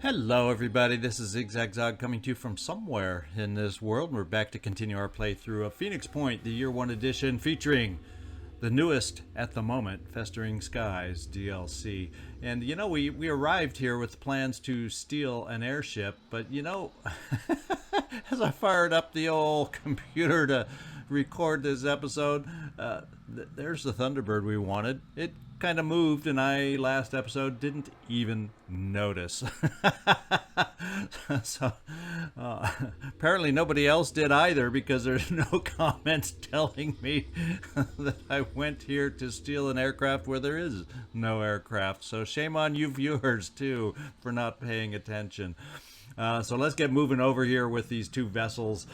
Hello everybody, this is ZigZagZog coming to you from somewhere in this world. We're back to continue our playthrough of Phoenix Point, the Year 1 edition, featuring the newest, at the moment, Festering Skies DLC. And you know, we arrived here with plans to steal an airship, but you know, as I fired up the old computer to record this episode, there's the Thunderbird we wanted. It kind of moved, and I last episode didn't even notice. So apparently nobody else did either, because there's no comments telling me that I went here to steal an aircraft where there is no aircraft. So shame on you viewers too for not paying attention. So let's get moving over here with these two vessels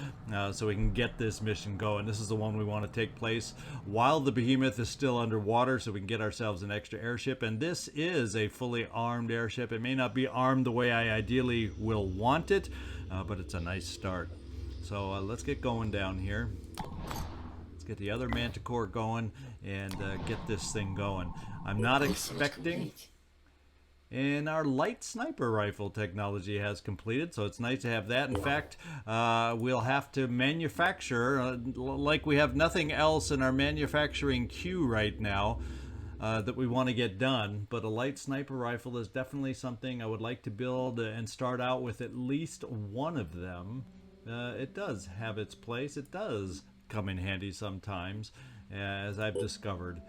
so we can get this mission going. This is the one we want to take place while the Behemoth is still underwater, so we can get ourselves an extra airship. And this is a fully armed airship. It may not be armed the way I ideally will want it, but it's a nice start. So let's get going down here. Let's get the other Manticore going and get this thing going. I'm not expecting... And our light sniper rifle technology has completed, so it's nice to have that. In fact, we'll have to manufacture, like we have nothing else in our manufacturing queue right now that we want to get done. But a light sniper rifle is definitely something I would like to build and start out with at least one of them. It does have its place. It does come in handy sometimes, as I've discovered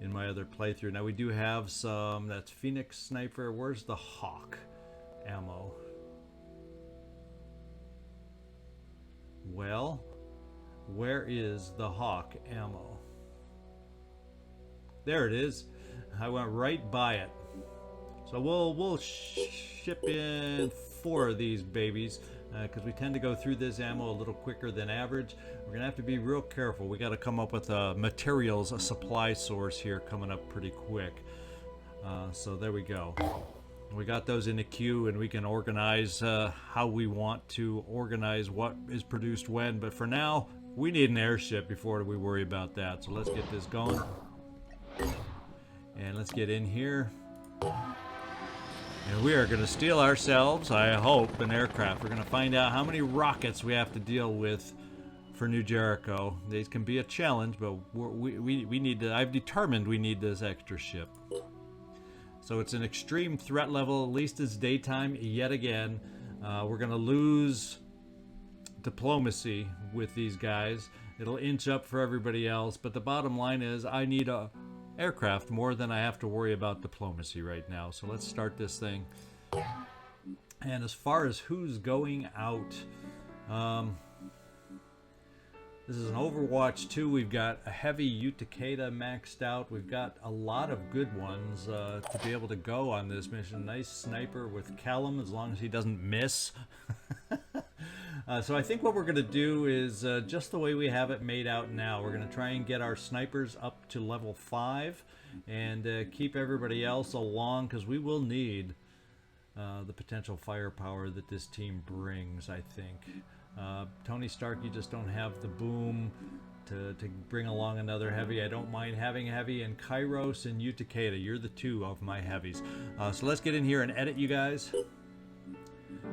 in my other playthrough. Now we do have some, that's Phoenix Sniper. Where's the Hawk ammo? Well, where is the Hawk ammo? There it is. I went right by it. So we'll ship in 4 of these babies, because we tend to go through this ammo a little quicker than average. We're gonna have to be real careful. We got to come up with a materials, a supply source here coming up pretty quick. So there we go. We got those in the queue, and we can organize how we want to organize what is produced when. But for now, we need an airship before we worry about that. So let's get this going. And let's get in here. And we are going to steal ourselves, I hope, an aircraft. We're going to find out how many rockets we have to deal with for New Jericho. These can be a challenge, but we need to, I've determined we need this extra ship. So it's an extreme threat level. At least it's daytime yet again. We're going to lose diplomacy with these guys. It'll inch up for everybody else, but the bottom line is I need a aircraft more than I have to worry about diplomacy right now. So let's start this thing. And as far as who's going out, this is an Overwatch 2. We've got a heavy Takeda maxed out. We've got a lot of good ones to be able to go on this mission. Nice sniper with Callum, as long as he doesn't miss. So I think what we're going to do is just the way we have it made out now. We're going to try and get our snipers up to level 5 and keep everybody else along, because we will need the potential firepower that this team brings, I think. Tony Stark, you just don't have the boom to bring along another heavy. I don't mind having a heavy, and Kyros and you, Takeda, you're the 2 of my heavies. So let's get in here and edit, you guys.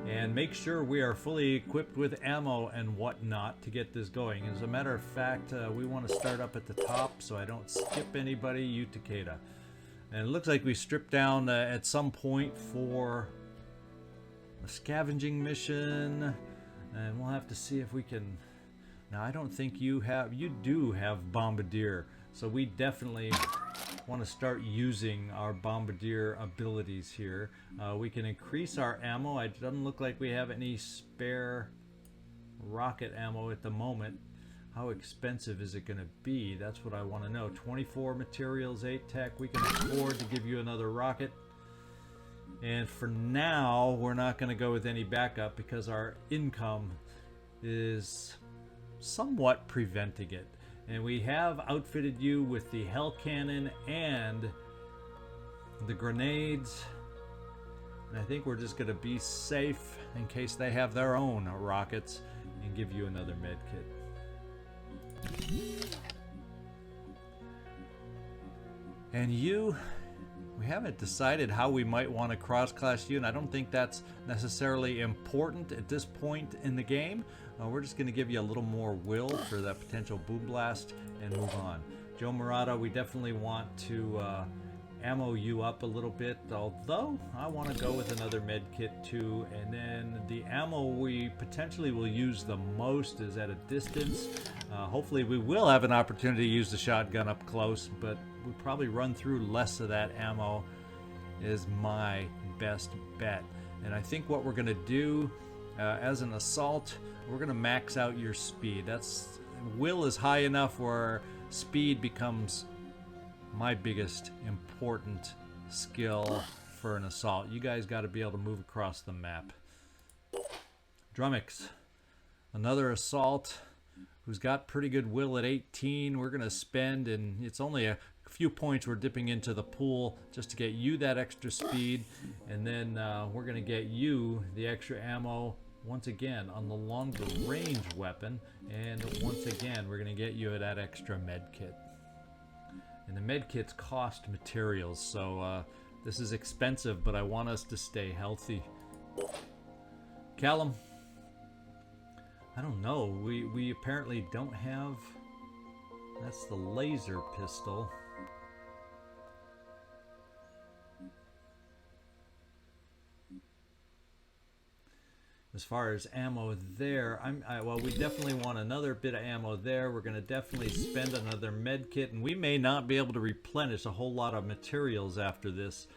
And make sure we are fully equipped with ammo and whatnot to get this going. As a matter of fact, we want to start up at the top so I don't skip anybody. You, Takeda. And it looks like we stripped down at some point for a scavenging mission, and we'll have to see if we can. Now I don't think you do have Bombardier, so we definitely want to start using our Bombardier abilities here. We can increase our ammo. It doesn't look like we have any spare rocket ammo at the moment. How expensive is it going to be? That's what I want to know. 24 materials, 8 tech. We can afford to give you another rocket. And for now, we're not going to go with any backup because our income is somewhat preventing it. And we have outfitted you with the Hell Cannon and the grenades. And I think we're just going to be safe in case they have their own rockets and give you another med kit. And you We haven't decided how we might want to cross-class you, and I don't think that's necessarily important at this point in the game. We're just going to give you a little more will for that potential boom blast and move on. Joe Marotta, we definitely want to ammo you up a little bit, although I want to go with another med kit too. And then the ammo we potentially will use the most is at a distance. Hopefully we will have an opportunity to use the shotgun up close, but we'll probably run through less of that ammo is my best bet. And I think what we're going to do as an assault, we're going to max out your speed. That's will is high enough where speed becomes my biggest important skill for an assault. You guys got to be able to move across the map. Drumax, another assault who's got pretty good will at 18. We're going to spend, and it's only a few points we're dipping into the pool just to get you that extra speed, and then we're going to get you the extra ammo once again on the longer range weapon, and once again we're going to get you that extra med kit. And the med kits cost materials, so this is expensive, but I want us to stay healthy. Callum, I don't know, we apparently don't have, that's the laser pistol. As far as ammo there, well, we definitely want another bit of ammo there. We're going to definitely spend another med kit, and we may not be able to replenish a whole lot of materials after this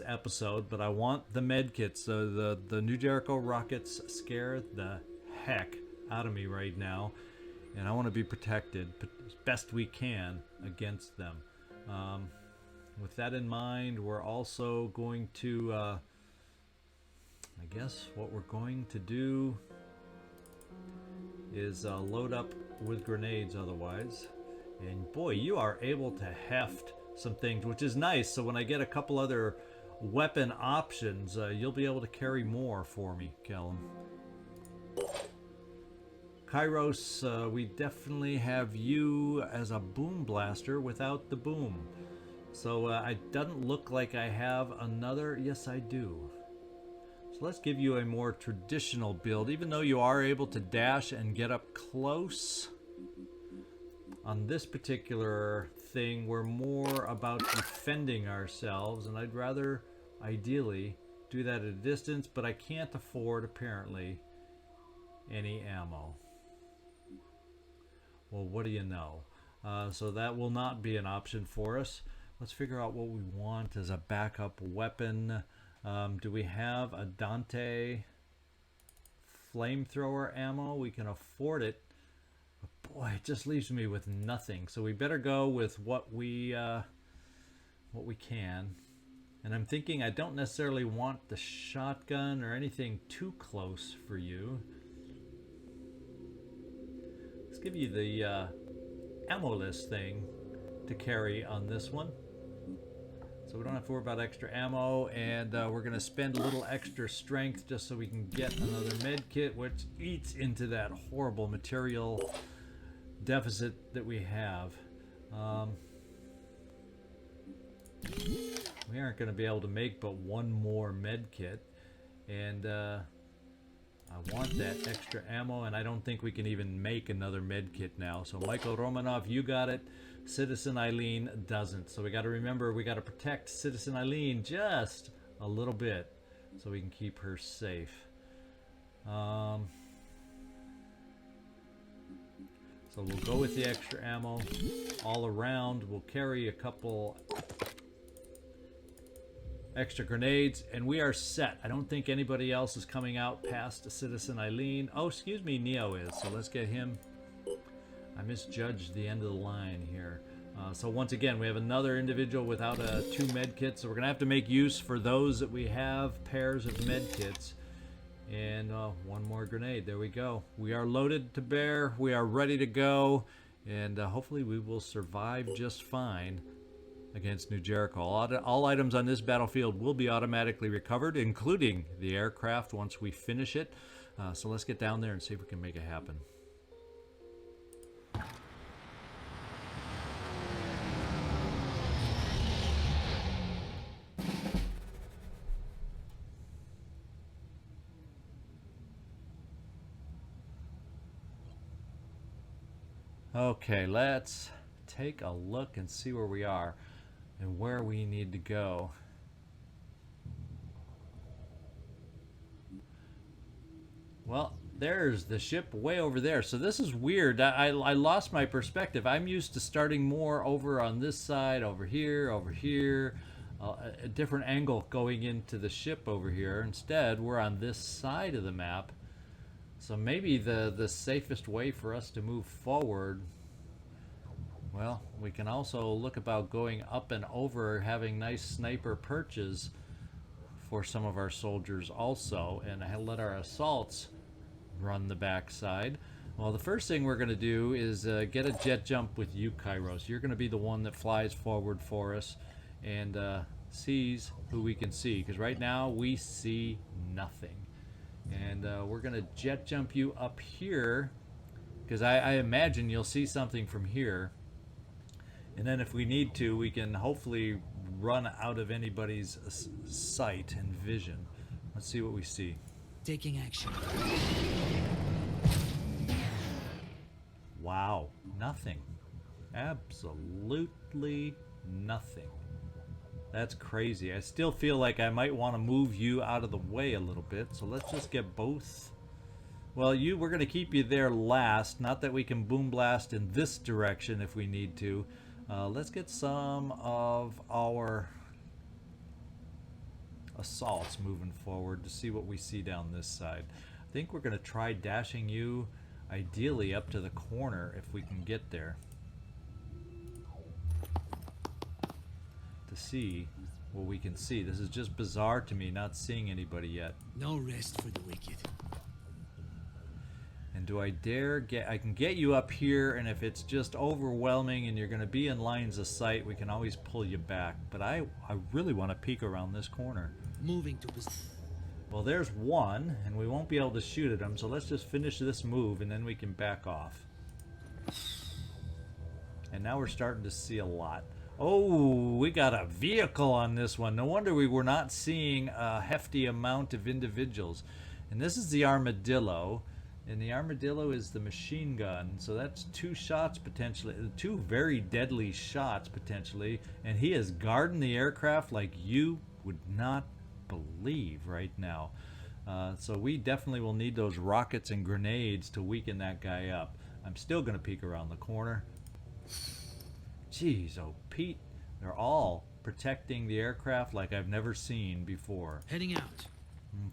episode, but I want the med kits. So the New Jericho rockets scare the heck out of me right now, and I want to be protected as best we can against them. With that in mind, we're also going to I guess what we're going to do is load up with grenades otherwise. And boy, you are able to heft some things, which is nice. So when I get a couple other weapon options, you'll be able to carry more for me, Callum. Kyros, we definitely have you as a boom blaster without the boom. So it doesn't look like I have another. Yes, I do. So let's give you a more traditional build, even though you are able to dash and get up close. On this particular thing, we're more about defending ourselves, and I'd rather, ideally, do that at a distance, but I can't afford, apparently, any ammo. Well, what do you know? So that will not be an option for us. Let's figure out what we want as a backup weapon. Do we have a Dante flamethrower ammo? We can afford it. But boy, it just leaves me with nothing. So we better go with what we can. And I'm thinking I don't necessarily want the shotgun or anything too close for you. Let's give you the ammo-less thing to carry on this one. So we don't have to worry about extra ammo, and we're going to spend a little extra strength just so we can get another med kit, which eats into that horrible material deficit that we have. We aren't going to be able to make but one more med kit, and I want that extra ammo, and I don't think we can even make another med kit now. So Michael Romanov, you got it. Citizen Eileen doesn't. So we got to remember, we got to protect Citizen Eileen just a little bit so we can keep her safe. So we'll go with the extra ammo all around. We'll carry a couple extra grenades, and we are set. I don't think anybody else is coming out past Citizen Eileen. Oh, excuse me, Neo is. So let's get him. I misjudged the end of the line here. So once again, we have another individual without 2 med kits, so we're going to have to make use for those that we have, pairs of med kits. And one more grenade. There we go. We are loaded to bear. We are ready to go. And hopefully we will survive just fine against New Jericho. All items on this battlefield will be automatically recovered, including the aircraft once we finish it. So let's get down there and see if we can make it happen. Okay, let's take a look and see where we are and where we need to go. Well, there's the ship way over there. So this is weird. I lost my perspective. I'm used to starting more over on this side, over here, a different angle going into the ship over here. Instead, we're on this side of the map. So maybe the safest way for us to move forward, well, we can also look about going up and over, having nice sniper perches for some of our soldiers also, and let our assaults run the backside. Well, the first thing we're going to do is get a jet jump with you, Kyros. You're going to be the one that flies forward for us and sees who we can see, because right now we see nothing. And we're going to jet jump you up here, because I imagine you'll see something from here. And then if we need to, we can hopefully run out of anybody's sight and vision. Let's see what we see. Taking action. Wow, nothing. Absolutely nothing. That's crazy. I still feel like I might want to move you out of the way a little bit, so let's just get both. Well, we're going to keep you there last. Not that we can boom blast in this direction if we need to. Let's get some of our assaults moving forward to see what we see down this side. I think we're going to try dashing you ideally up to the corner if we can get there, to see what we can see. This is just bizarre to me, not seeing anybody yet. No rest for the wicked. And do I dare get... I can get you up here, and if it's just overwhelming and you're going to be in lines of sight, we can always pull you back. But I really want to peek around this corner. Moving to position. Well, there's one, and we won't be able to shoot at him, so let's just finish this move, and then we can back off. And now we're starting to see a lot. Oh, we got a vehicle on this one. No wonder we were not seeing a hefty amount of individuals. And this is the Armadillo. And the Armadillo is the machine gun. So that's 2 shots potentially. 2 very deadly shots potentially. And he is guarding the aircraft like you would not believe right now. So we definitely will need those rockets and grenades to weaken that guy up. I'm still going to peek around the corner. Jeez, oh Pete, they're all protecting the aircraft like I've never seen before. Heading out.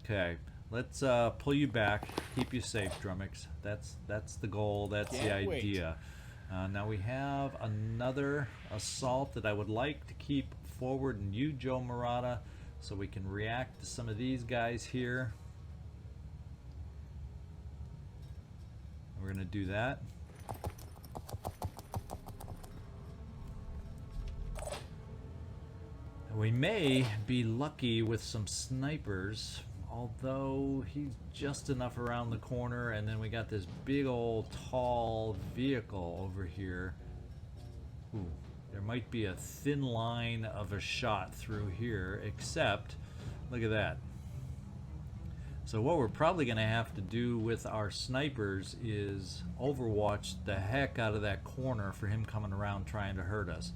Okay, let's pull you back, keep you safe, Drumax. That's the goal. That's the idea. Now we have another assault that I would like to keep forward in you, Joe Marotta, so we can react to some of these guys here. We're going to do that. We may be lucky with some snipers, although he's just enough around the corner, and then we got this big old tall vehicle over here. Ooh, there might be a thin line of a shot through here, except, look at that. So what we're probably going to have to do with our snipers is overwatch the heck out of that corner for him coming around trying to hurt us.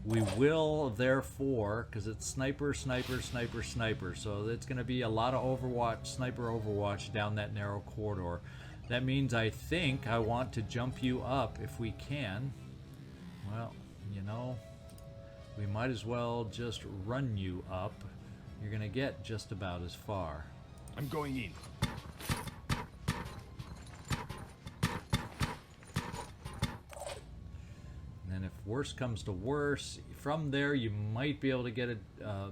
We will, therefore, because it's sniper, sniper, sniper, sniper, so it's going to be a lot of overwatch, sniper overwatch down that narrow corridor. That means I think I want to jump you up if we can. Well, you know, we might as well just run you up. You're going to get just about as far. I'm going in. And if worse comes to worse, from there you might be able to get a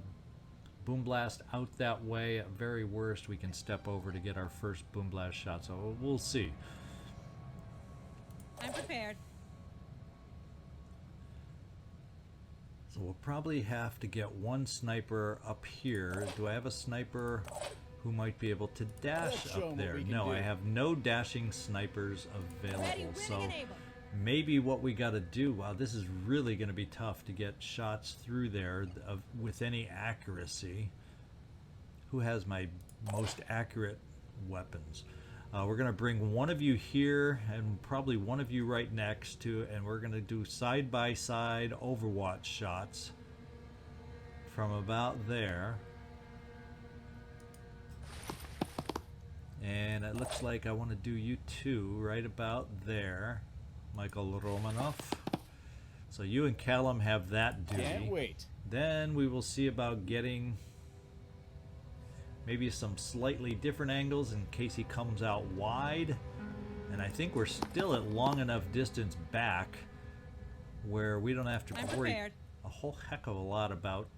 boom blast out that way. At very worst, we can step over to get our first boom blast shot. So we'll see. I'm prepared. So we'll probably have to get one sniper up here. Do I have a sniper who might be able to dash up there? No, I have no dashing snipers available. So maybe what we got to do, wow, this is really going to be tough to get shots through there with any accuracy. Who has my most accurate weapons? We're going to bring one of you here and probably one of you right next to, and we're going to do side-by-side Overwatch shots from about there. And it looks like I want to do you two right about there, Michael Romanov. So you and Callum have that duty. Can't wait. Then we will see about getting maybe some slightly different angles in case he comes out wide. And I think we're still at long enough distance back where we don't have to worry a whole heck of a lot about,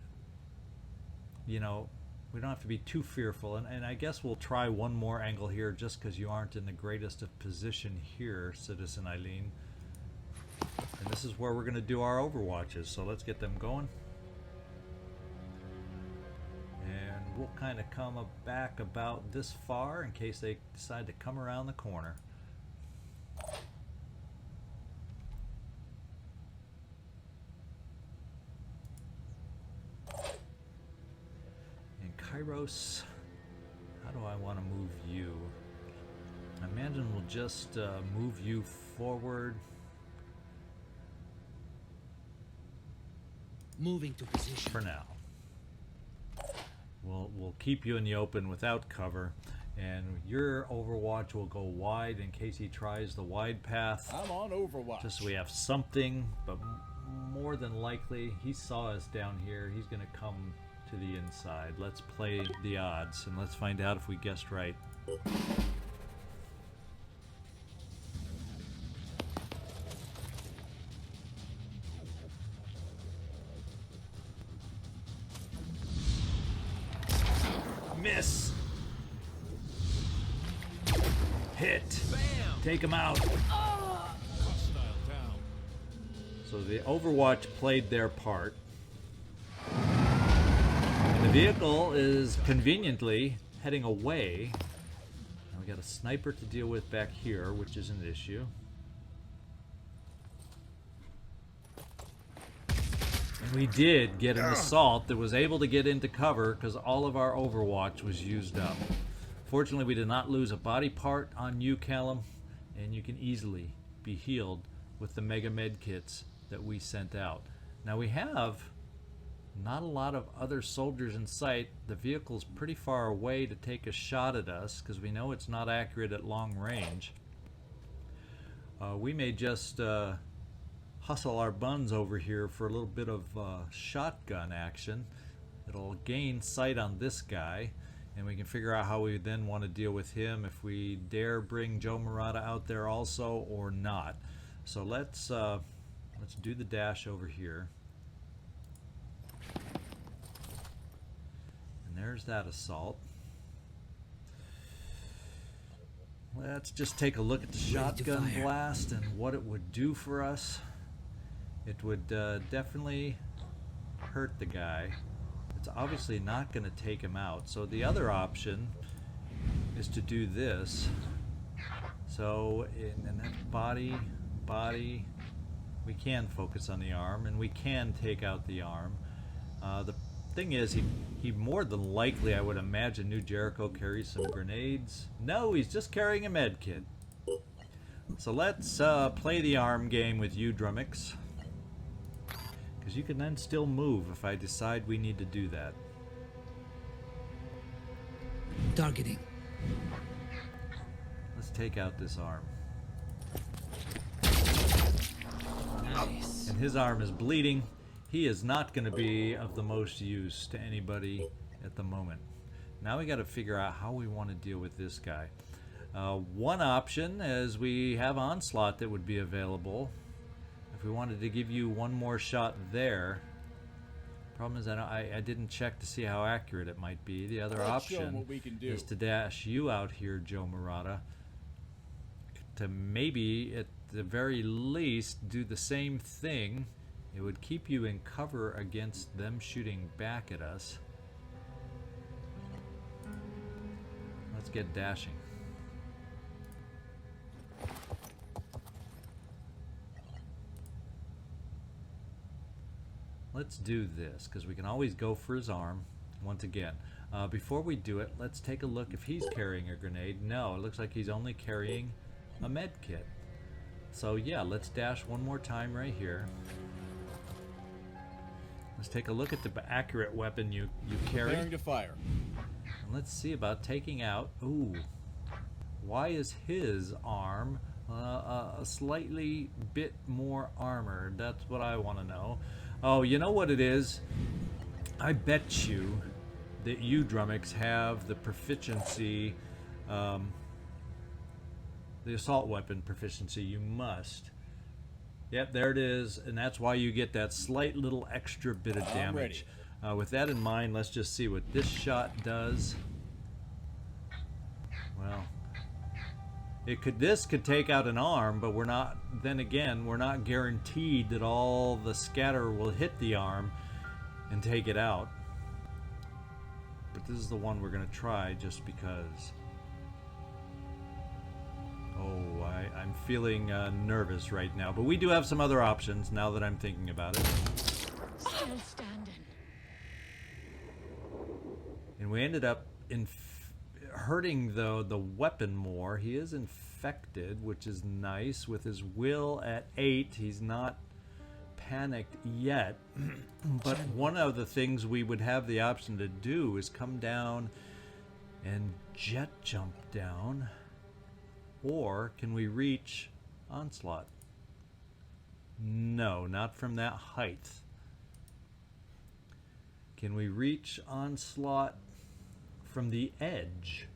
you know, we don't have to be too fearful. And I guess we'll try one more angle here just because you aren't in the greatest of position here, Citizen Eileen. And this is where we're going to do our overwatches, so let's get them going. And we'll kind of come back about this far in case they decide to come around the corner. And Kyros, how do I want to move you? I imagine we'll just move you forward. Moving to position. For now. We'll keep you in the open without cover, and your Overwatch will go wide in case he tries the wide path. I'm on Overwatch. Just so we have something, but more than likely, he saw us down here. He's going to come to the inside. Let's play the odds, and let's find out if we guessed right. Miss. Hit. Bam. Take him out. Hostile down. So the Overwatch played their part. And the vehicle is conveniently heading away. Now we got a sniper to deal with back here, which is an issue. And we did get an assault that was able to get into cover because all of our Overwatch was used up. Fortunately, we did not lose a body part on you, Callum, and you can easily be healed with the Mega Med kits that we sent out. Now we have not a lot of other soldiers in sight. The vehicle's pretty far away to take a shot at us because we know it's not accurate at long range. We may just hustle our buns over here for a little bit of shotgun action. It'll gain sight on this guy, and we can figure out how we then want to deal with him, if we dare bring Joe Marotta out there also or not. So let's do the dash over here. And there's that assault. Let's just take a look at the shotgun blast and what it would do for us. It would definitely hurt the guy. It's obviously not going to take him out. So the other option is to do this. So, and that's body. We can focus on the arm, and we can take out the arm. The thing is, he more than likely, I would imagine, New Jericho carries some grenades. No, he's just carrying a med kit. So let's play the arm game with you, Drumax. Because you can then still move if I decide we need to do that. Targeting. Let's take out this arm. Nice. And his arm is bleeding. He is not going to be of the most use to anybody at the moment. Now we got to figure out how we want to deal with this guy. One option is we have Onslaught that would be available. If we wanted to give you one more shot there. Problem is I didn't check to see how accurate it might be. The other option is to dash you out here, Joe Marotta, to maybe at the very least do the same thing. It would keep you in cover against them shooting back at us. Let's get dashing. Let's do this, because we can always go for his arm. once again. Before we do it, let's take a look if he's carrying a grenade. No, it looks like he's only carrying a med kit. So yeah, let's dash one more time right here. Let's take a look at the accurate weapon you carry. Preparing to fire. And let's see about taking out... Ooh. Why is his arm a slightly bit more armored? That's what I want to know. Oh, you know what it is? I bet you that you, Drumax, have the proficiency, the assault weapon proficiency. You must. Yep, there it is, and that's why you get that slight little extra bit of damage. With that in mind, let's just see what this shot does. Well, this could take out an arm, but we're not. Then again, we're not guaranteed that all the scatter will hit the arm and take it out. But this is the one we're going to try just because. Oh, I'm feeling nervous right now. But we do have some other options now that I'm thinking about it. Still standing. And we ended up hurting the weapon more. He is infected, which is nice. With his will at 8, he's not panicked yet. But one of the things we would have the option to do is come down and jet jump down. Or can we reach Onslaught? No, not from that height. Can we reach Onslaught from the edge?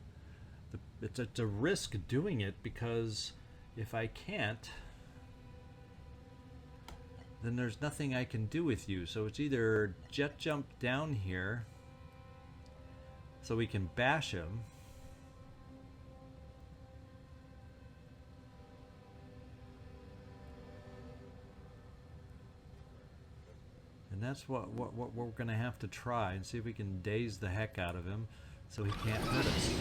It's a risk doing it, because if I can't, then there's nothing I can do with you. So it's either jet jump down here so we can bash him, and that's what we're going to have to try, and see if we can daze the heck out of him so he can't hurt us.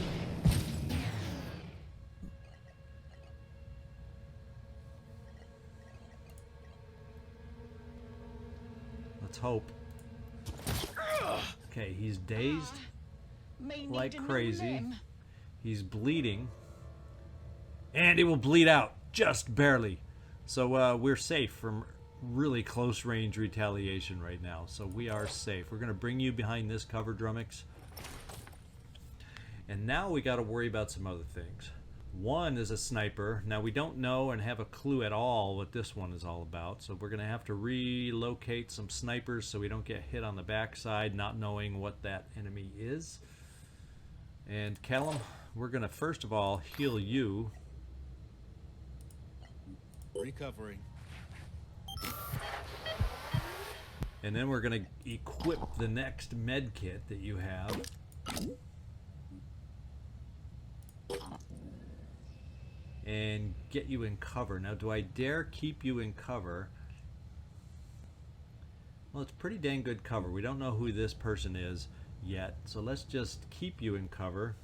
Let's hope. Okay, he's dazed like crazy. He's bleeding. And he will bleed out, just barely. So we're safe from really close range retaliation right now, so we are safe. We're going to bring you behind this cover, Drumax. And now we got to worry about some other things. One is a sniper. Now we don't know and have a clue at all what this one is all about, so we're going to have to relocate some snipers so we don't get hit on the backside, not knowing what that enemy is. And Callum, we're going to first of all heal you. Recovering. And then we're going to equip the next med kit that you have. And get you in cover. Now, do I dare keep you in cover? Well, it's pretty dang good cover. We don't know who this person is yet, so let's just keep you in cover.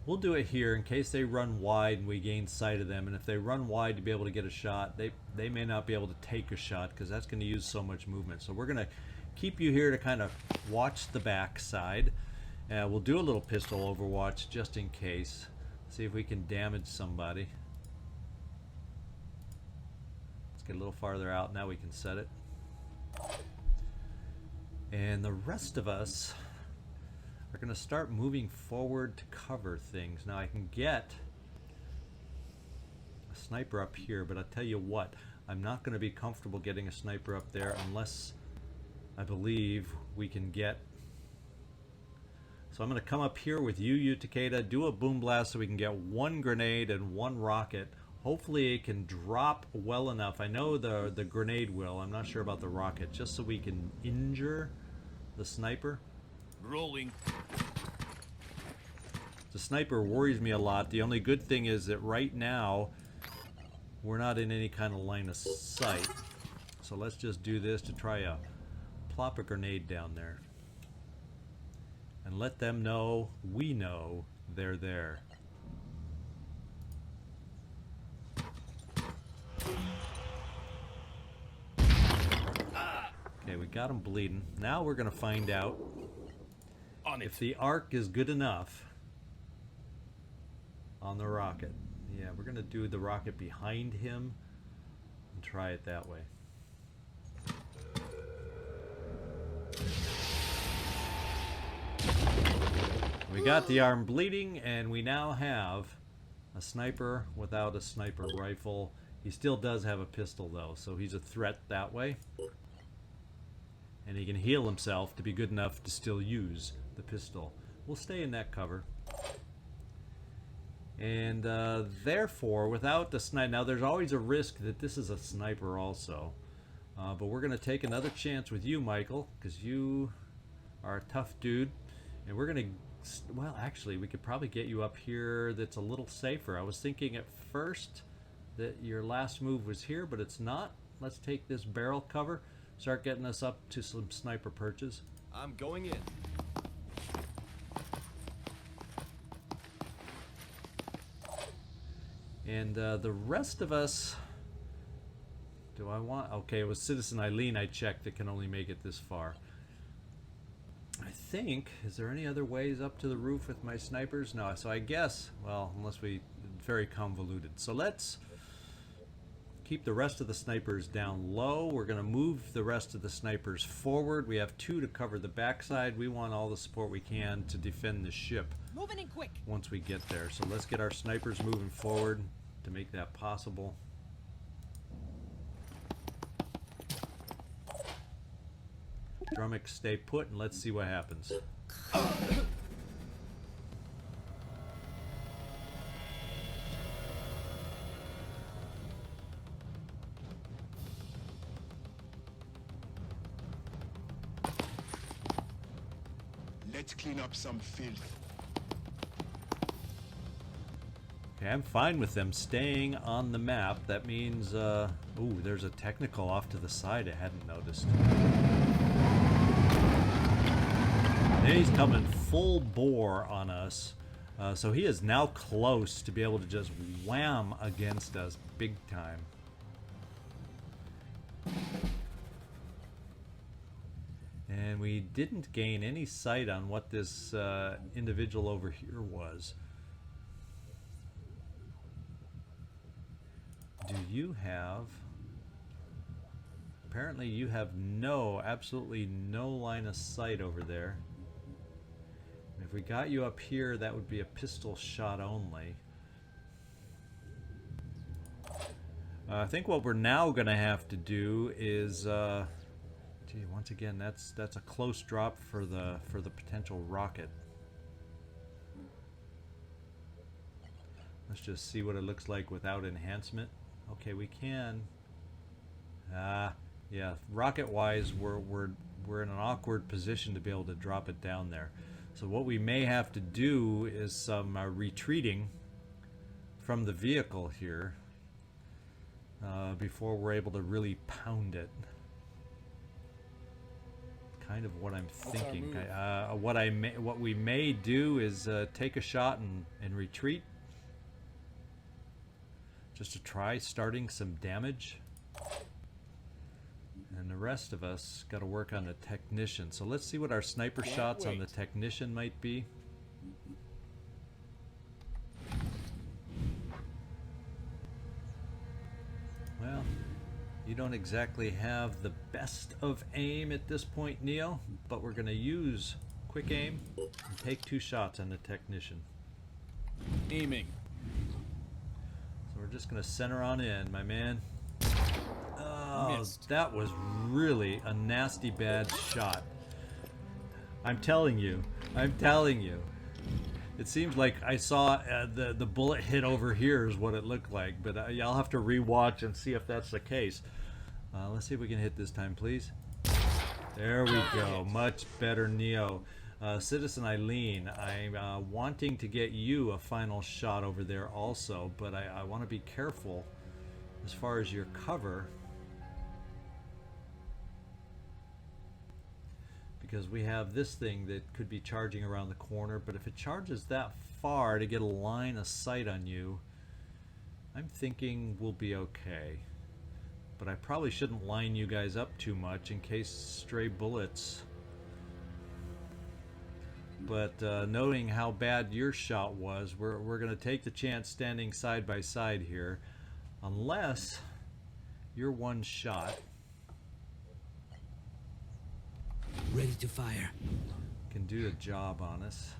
We'll do it here in case they run wide and we gain sight of them. And if they run wide to be able to get a shot, they may not be able to take a shot because that's going to use so much movement. So we're going to keep you here to kind of watch the back side. We'll do a little pistol overwatch just in case. See if we can damage somebody. Let's get a little farther out. Now we can set it. And the rest of us are going to start moving forward to cover things. Now I can get a sniper up here, but I'll tell you what, I'm not going to be comfortable getting a sniper up there unless I believe we can get... So I'm going to come up here with you, Takeda, do a boom blast so we can get one grenade and one rocket. Hopefully it can drop well enough. I know the grenade will. I'm not sure about the rocket. Just so we can injure the sniper. Rolling. The sniper worries me a lot. The only good thing is that right now we're not in any kind of line of sight. So let's just do this to try a plop a grenade down there. And let them know we know they're there. got him bleeding. Now we're going to find out if the arc is good enough on the rocket. Yeah, we're going to do the rocket behind him and try it that way. We got the arm bleeding, and we now have a sniper without a sniper rifle. He still does have a pistol, though, so he's a threat that way. And he can heal himself to be good enough to still use the pistol. We'll stay in that cover. And therefore, without the sniper... Now, there's always a risk that this is a sniper also. But we're going to take another chance with you, Michael, because you are a tough dude. And we're going to... Well, actually, we could probably get you up here that's a little safer. I was thinking at first that your last move was here, but it's not. Let's take this barrel cover, start getting us up to some sniper perches. I'm going in. And the rest of us... Do I want... Okay, it was Citizen Eileen I checked that can only make it this far. I think, is there any other ways up to the roof with my snipers? No, so I guess, well, unless we, very convoluted. So let's keep the rest of the snipers down low. We're going to move the rest of the snipers forward. We have 2 to cover the backside. We want all the support we can to defend the ship. Moving in quick. Once we get there. So let's get our snipers moving forward to make that possible. Drumax, stay put, and let's see what happens. Let's clean up some filth. Okay, I'm fine with them staying on the map. That means, ooh, there's a technical off to the side I hadn't noticed. And he's coming full bore on us. So he is now close to be able to just wham against us big time. And we didn't gain any sight on what this individual over here was. Do you have... Apparently you have absolutely no line of sight over there. If we got you up here, that would be a pistol shot only. I think what we're now going to have to do is... gee, once again, that's a close drop for the potential rocket. Let's just see what it looks like without enhancement. Okay, we can. Yeah, rocket-wise, we're in an awkward position to be able to drop it down there. So what we may have to do is some retreating from the vehicle here before we're able to really pound it. Kind of what I'm thinking. What we may do is take a shot and retreat, just to try starting some damage. And the rest of us got to work on the technician. So let's see what our sniper shots on the technician might be. Well, you don't exactly have the best of aim at this point, Neo, but we're going to use quick aim and take 2 shots on the technician. Aiming. So we're just going to center on in, my man. Oh, Missed. that was really a nasty bad shot. I'm telling you. It seems like I saw the bullet hit over here is what it looked like, but I'll have to rewatch and see if that's the case. Let's see if we can hit this time, please. There we go. Much better, Neo. Citizen Eileen, I'm wanting to get you a final shot over there also, but I want to be careful as far as your cover, because we have this thing that could be charging around the corner, but if it charges that far to get a line of sight on you, I'm thinking we'll be okay. But I probably shouldn't line you guys up too much in case stray bullets. But knowing how bad your shot was, we're going to take the chance standing side by side here. Unless you're one shot. Ready to fire. Can do the job on us.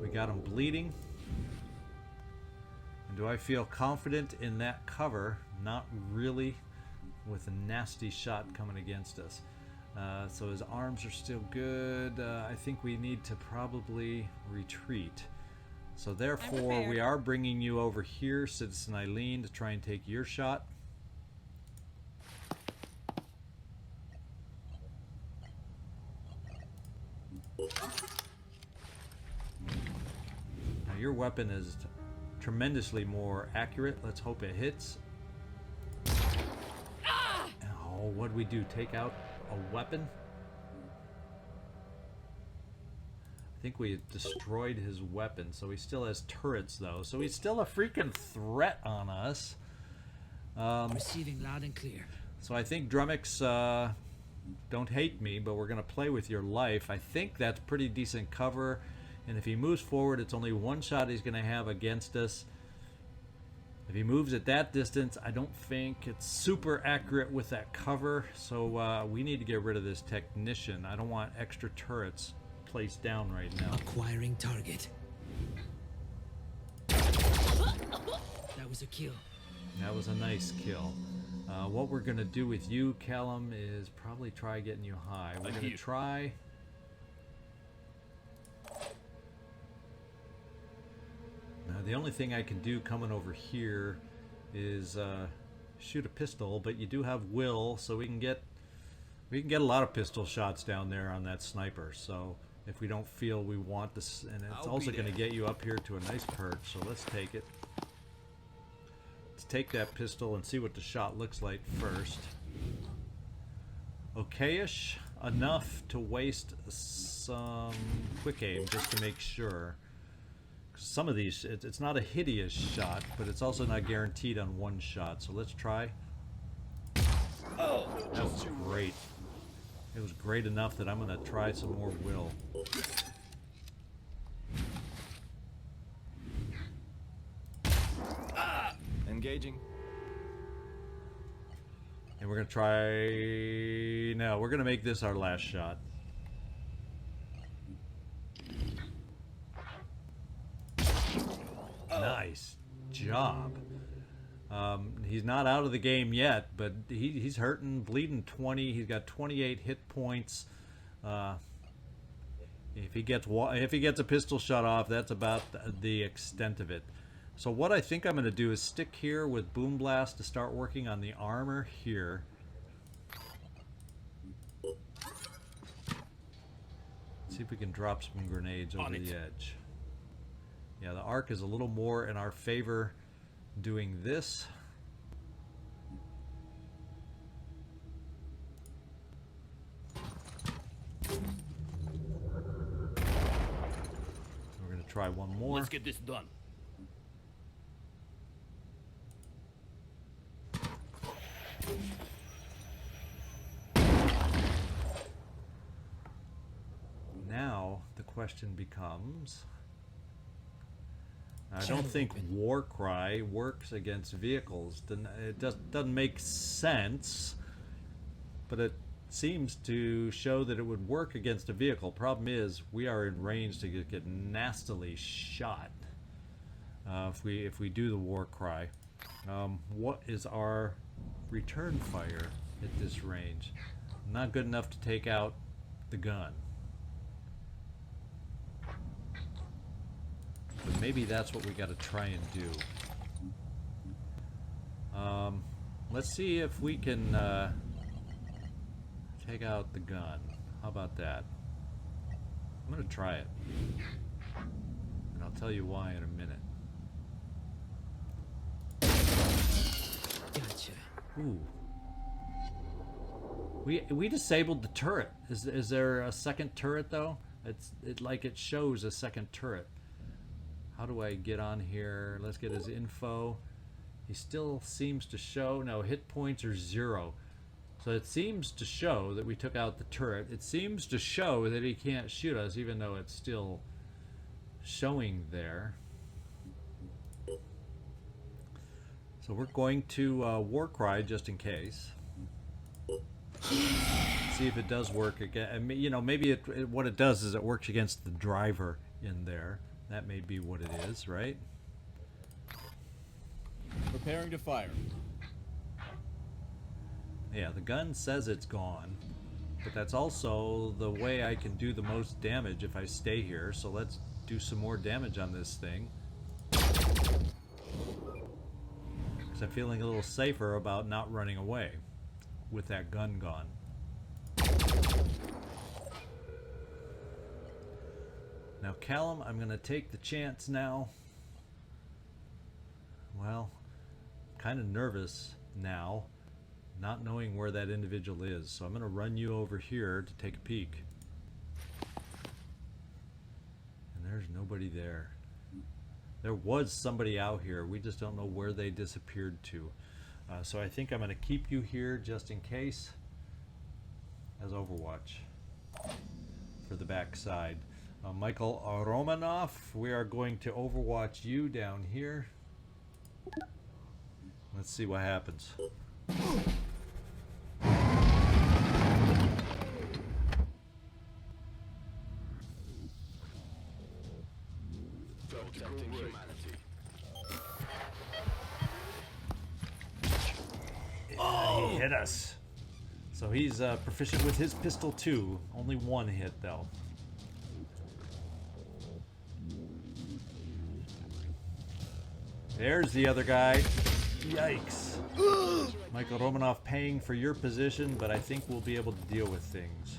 We got him bleeding. And do I feel confident in that cover? Not really, with a nasty shot coming against us. So his arms are still good. I think we need to probably retreat. So therefore, we are bringing you over here, Citizen Eileen, to try and take your shot. Now your weapon is tremendously more accurate. Let's hope it hits. Oh, what'd we do? Take out a weapon? I think we destroyed his weapon, so he still has turrets though. So he's still a freaking threat on us. Receiving loud and clear. So I think Drumax, don't hate me, but we're gonna play with your life. I think that's pretty decent cover, and if he moves forward, it's only one shot he's gonna have against us. If he moves at that distance, I don't think it's super accurate with that cover, so we need to get rid of this technician. I don't want extra turrets placed down right now. Acquiring target. That was a kill. That was a nice kill. What we're gonna do with you, Callum, is probably try getting you high. We're gonna try. Now, the only thing I can do coming over here is shoot a pistol, but you do have will, so we can get a lot of pistol shots down there on that sniper. So if we don't feel we want this, and it's also going to get you up here to a nice perch. So let's take it. Let's take that pistol and see what the shot looks like first. Okay-ish, enough to waste some quick aim just to make sure. Some of these, it's not a hideous shot, but it's also not guaranteed on one shot. So let's try. Oh, that was great. It was great enough that I'm going to try some more will. Engaging. And we're going to try... No, we're going to make this our last shot. Nice job. He's not out of the game yet, but he's hurting, bleeding 20. He's got 28 hit points. If he gets a pistol shot off, that's about the extent of it. So what I think I'm going to do is stick here with Boom Blast to start working on the armor here. See if we can drop some grenades over the edge. Yeah, the arc is a little more in our favor doing this. We're going to try one more. Let's get this done. Now the question becomes... I don't think War Cry works against vehicles. It doesn't make sense, but it seems to show that it would work against a vehicle. Problem is, we are in range to get nastily shot if we do the War Cry. What is our return fire at this range? Not good enough to take out the gun. But maybe that's what we got to try and do. Let's see if we can take out the gun. How about that? I'm going to try it. And I'll tell you why in a minute. Gotcha. Ooh. We disabled the turret. Is there a second turret though? It shows a second turret. How do I get on here? Let's get his info. He still seems to show, no, hit points are 0. So it seems to show that we took out the turret. It seems to show that he can't shoot us, even though it's still showing there. So we're going to war cry just in case. See if it does work again. You know, maybe what it does is it works against the driver in there. That may be what it is, right? Preparing to fire. Yeah, the gun says it's gone, but that's also the way I can do the most damage if I stay here. So let's do some more damage on this thing. Because I'm feeling a little safer about not running away with that gun gone. Now, Callum, I'm going to take the chance now. Well, kind of nervous now, not knowing where that individual is. So I'm going to run you over here to take a peek. And there's nobody there. There was somebody out here. We just don't know where they disappeared to. So I think I'm going to keep you here just in case as Overwatch for the backside. Michael Romanov, we are going to Overwatch you down here. Let's see what happens. He hit us. So he's proficient with his pistol too. Only one hit though. There's the other guy. Yikes. Michael Romanov paying for your position, but I think we'll be able to deal with things.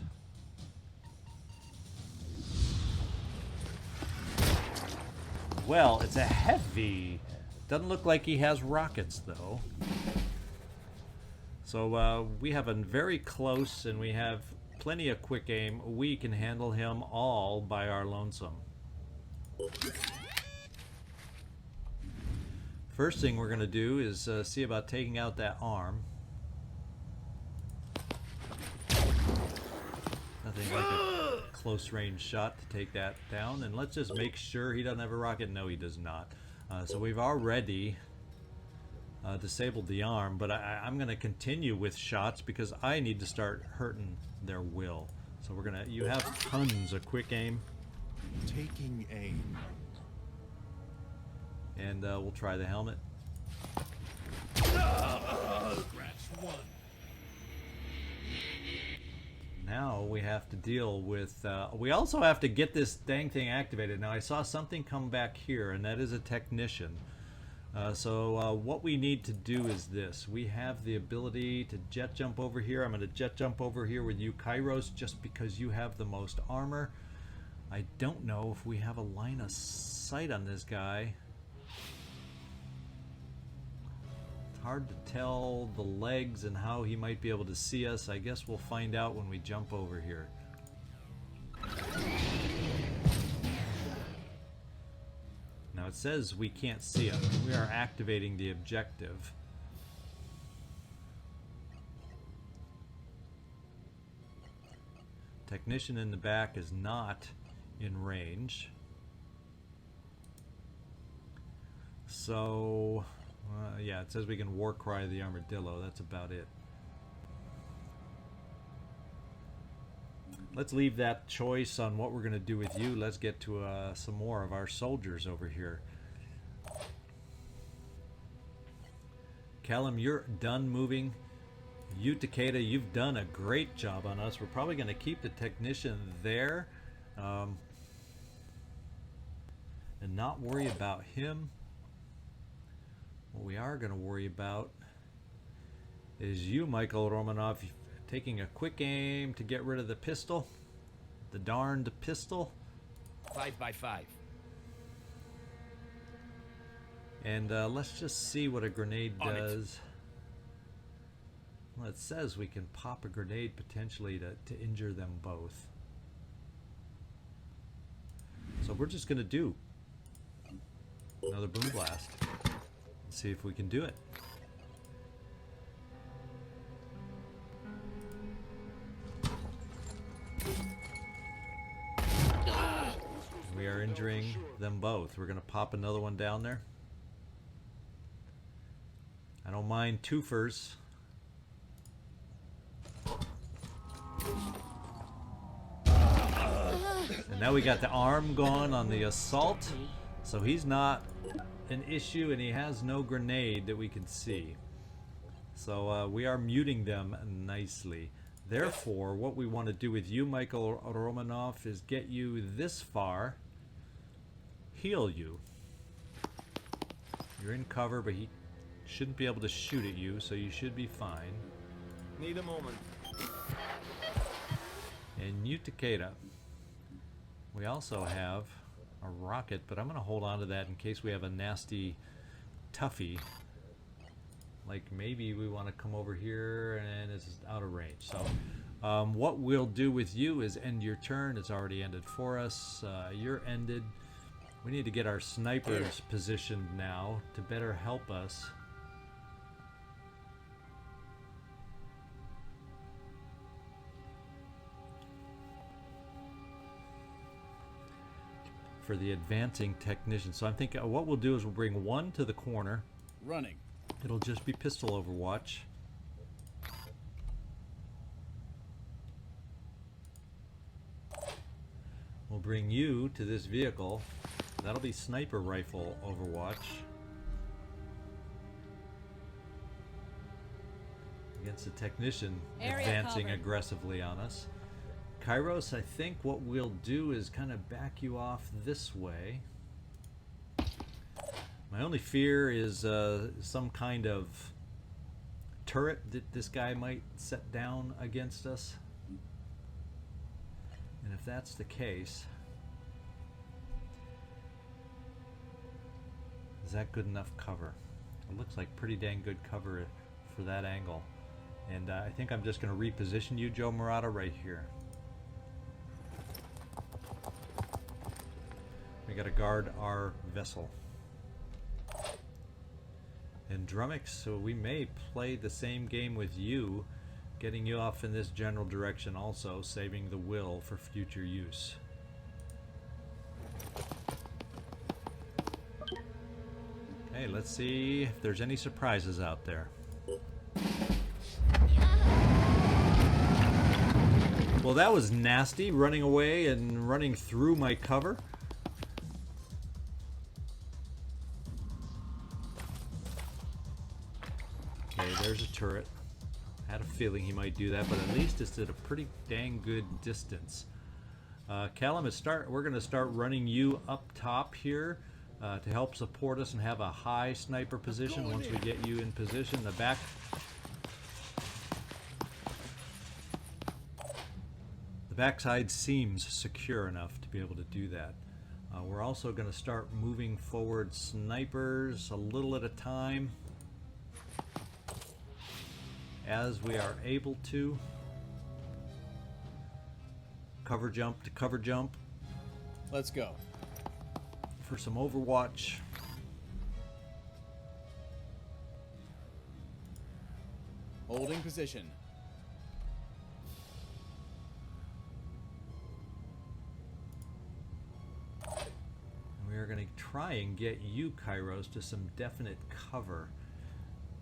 Well, it's a heavy. Doesn't look like he has rockets though. So we have a very close, and we have plenty of quick aim. We can handle him all by our lonesome. First thing we're going to do is see about taking out that arm. Nothing like a close range shot to take that down. And let's just make sure he doesn't have a rocket. No, he does not. So we've already disabled the arm, but I'm going to continue with shots because I need to start hurting their will. So we're going to, you have tons of quick aim. Taking aim. And we'll try the helmet. Now we have to deal with, we also have to get this dang thing activated. Now I saw something come back here, and that is a technician. So what we need to do is this. We have the ability to jet jump over here. I'm going to jet jump over here with you, Kyros, just because you have the most armor. I don't know if we have a line of sight on this guy. It's hard to tell the legs and how he might be able to see us. I guess we'll find out when we jump over here. Now it says we can't see him. We are activating the objective. Technician in the back is not in range. So, yeah, it says we can war cry the armadillo. That's about it. Let's leave that choice on what we're going to do with you. Let's get to some more of our soldiers over here. Callum, you're done moving. You, Takeda, you've done a great job on us. We're probably going to keep the technician there and not worry about him. What we are going to worry about is you, Michael Romanov, taking a quick aim to get rid of the pistol. The darned pistol. 5x5. And let's just see what a grenade does. Well, it says we can pop a grenade potentially to injure them both. So we're just going to do Another boom blast. Let's see if we can do it. We are injuring them both. We're going to pop another one down there. I don't mind twofers. And now we got the arm gone on the assault. So he's not an issue, and he has no grenade that we can see. So we are muting them nicely. Therefore, what we want to do with you, Michael Romanov, is get you this far, heal you. You're in cover, but he shouldn't be able to shoot at you, so you should be fine. Need a moment. And you, Takeda. We also have a rocket, but I'm going to hold on to that in case we have a nasty toughie. Like maybe we want to come over here and it's out of range. So what we'll do with you is end your turn. It's already ended for us. You're ended. We need to get our snipers positioned now to better help us. For the advancing technician. So I'm thinking what we'll do is we'll bring one to the corner. Running. It'll just be pistol overwatch. We'll bring you to this vehicle. That'll be sniper rifle overwatch. Against the technician advancing aggressively on us. Kyros, I think what we'll do is kind of back you off this way. My only fear is some kind of turret that this guy might set down against us. And if that's the case, is that good enough cover? It looks like pretty dang good cover for that angle. And I think I'm just going to reposition you, Joe Marotta, right here. We got to guard our vessel. And Drumax, so we may play the same game with you, getting you off in this general direction also, saving the will for future use. Okay, let's see if there's any surprises out there. Well, that was nasty, running away and running through my cover. Okay, there's a turret. Had a feeling he might do that, but at least it's at a pretty dang good distance. Callum, we're going to start running you up top here to help support us and have a high sniper position once we get you in position. The backside seems secure enough to be able to do that. We're also going to start moving forward snipers a little at a time as we are able to. Cover jump to cover jump. Let's go. For some overwatch. Holding position. We are going to try and get you, Kyros, to some definite cover,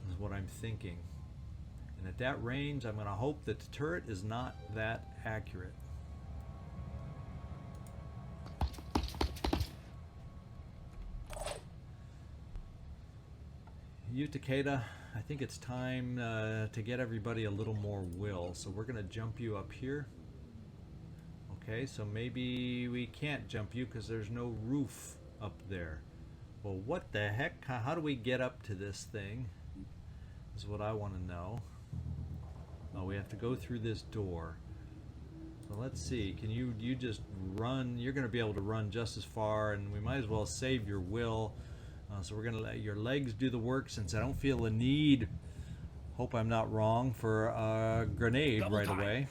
is what I'm thinking. And at that range, I'm going to hope that the turret is not that accurate. You, Takeda, I think it's time to get everybody a little more will. So we're going to jump you up here. Okay, so maybe we can't jump you because there's no roof up there. Well, what the heck? How do we get up to this thing? Is what I want to know. Oh, we have to go through this door. So let's see. Can you just run? You're going to be able to run just as far, and we might as well save your will. So we're going to let your legs do the work since I don't feel a need, hope I'm not wrong, for a grenade right away.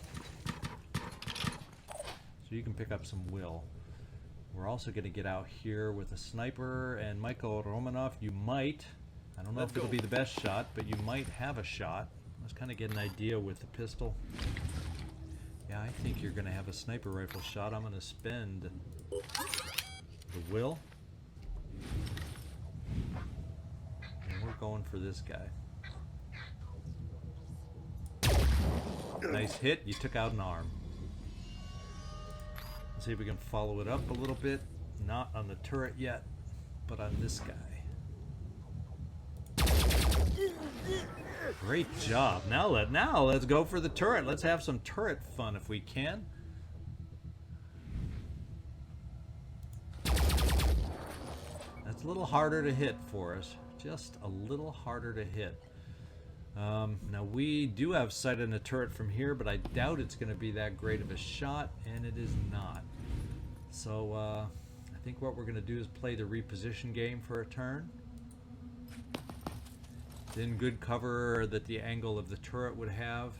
So you can pick up some will. We're also going to get out here with a sniper, and Michael Romanov, you might, I don't know if it'll be the best shot, but you might have a shot. Let's kind of get an idea with the pistol. Yeah, I think you're going to have a sniper rifle shot. I'm going to spend the will. And we're going for this guy. Nice hit. You took out an arm. Let's see if we can follow it up a little bit. Not on the turret yet, but on this guy. Great job. Now let's go for the turret. Let's have some turret fun if we can. That's a little harder to hit for us. Just a little harder to hit. Now we do have sight on the turret from here, but I doubt it's going to be that great of a shot, and it is not. So I think what we're going to do is play the reposition game for a turn. Then good cover that the angle of the turret would have.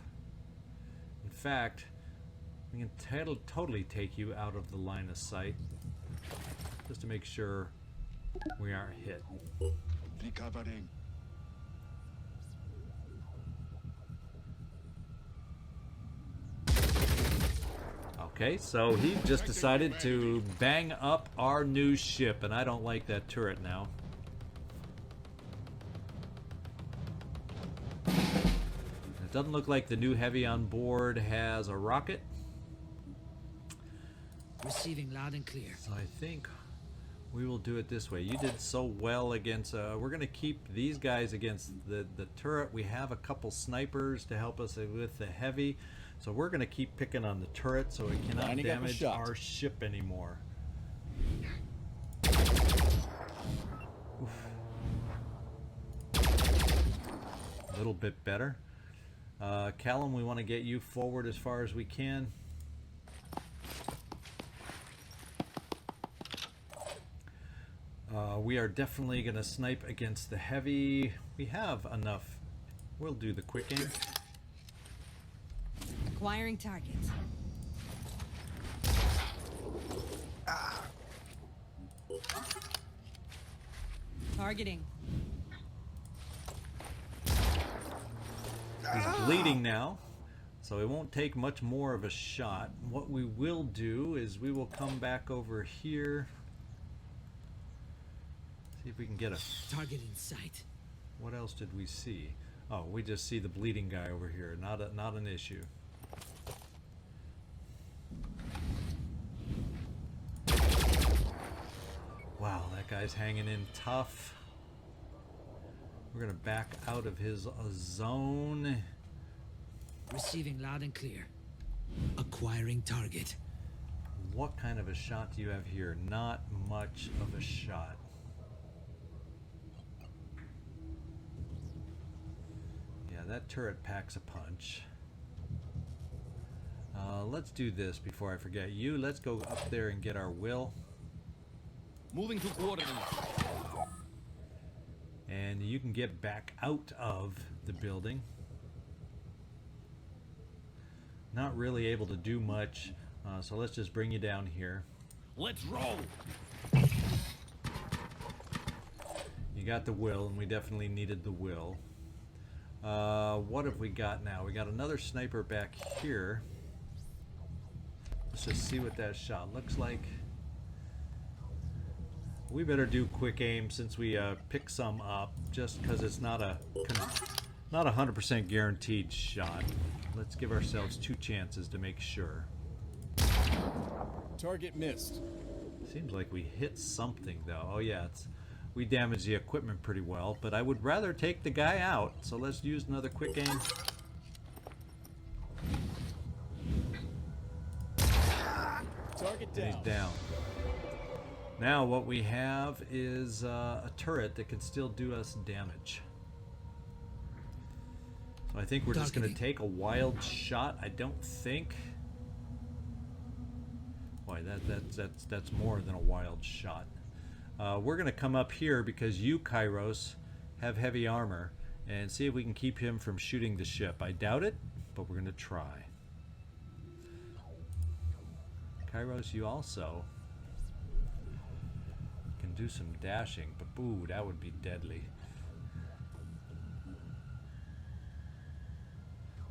In fact, we can totally take you out of the line of sight, just to make sure we aren't hit. Recovering. Okay, so he just decided to bang up our new ship, and I don't like that turret now. It doesn't look like the new heavy on board has a rocket. Receiving loud and clear. So I think we will do it this way. You did so well against... we're going to keep these guys against the turret. We have a couple snipers to help us with the heavy. So we're going to keep picking on the turret so it cannot damage our ship anymore. Oof. A little bit better. Callum, we want to get you forward as far as we can. We are definitely going to snipe against the heavy. We have enough. We'll do the quick aim. Acquiring targets. Targeting. He's bleeding now, so it won't take much more of a shot. What we will do is we will come back over here. See if we can get a Target in sight. What else did we see? Oh, we just see the bleeding guy over here. Not an issue. Wow, that guy's hanging in tough. We're gonna back out of his zone. Receiving loud and clear. Acquiring target. What kind of a shot do you have here? Not much of a shot. Yeah, that turret packs a punch. Let's do this before I forget you. Let's go up there and get our will. Moving to coordinates. And you can get back out of the building. Not really able to do much, so let's just bring you down here. Let's roll. You got the will, and we definitely needed the will. What have we got now? We got another sniper back here. Let's just see what that shot looks like. We better do quick aim since we pick some up, just because it's not a 100% guaranteed shot. Let's give ourselves 2 chances to make sure. Target missed. Seems like we hit something though. Oh yeah, we damaged the equipment pretty well, but I would rather take the guy out, so let's use another quick aim. Target And he's down. Now what we have is a turret that can still do us damage. So I think we're just going to take a wild shot. I don't think... Boy, that's more than a wild shot. We're going to come up here because you, Kyros, have heavy armor, and see if we can keep him from shooting the ship. I doubt it, but we're going to try. Kyros, you also do some dashing, but ooh, that would be deadly.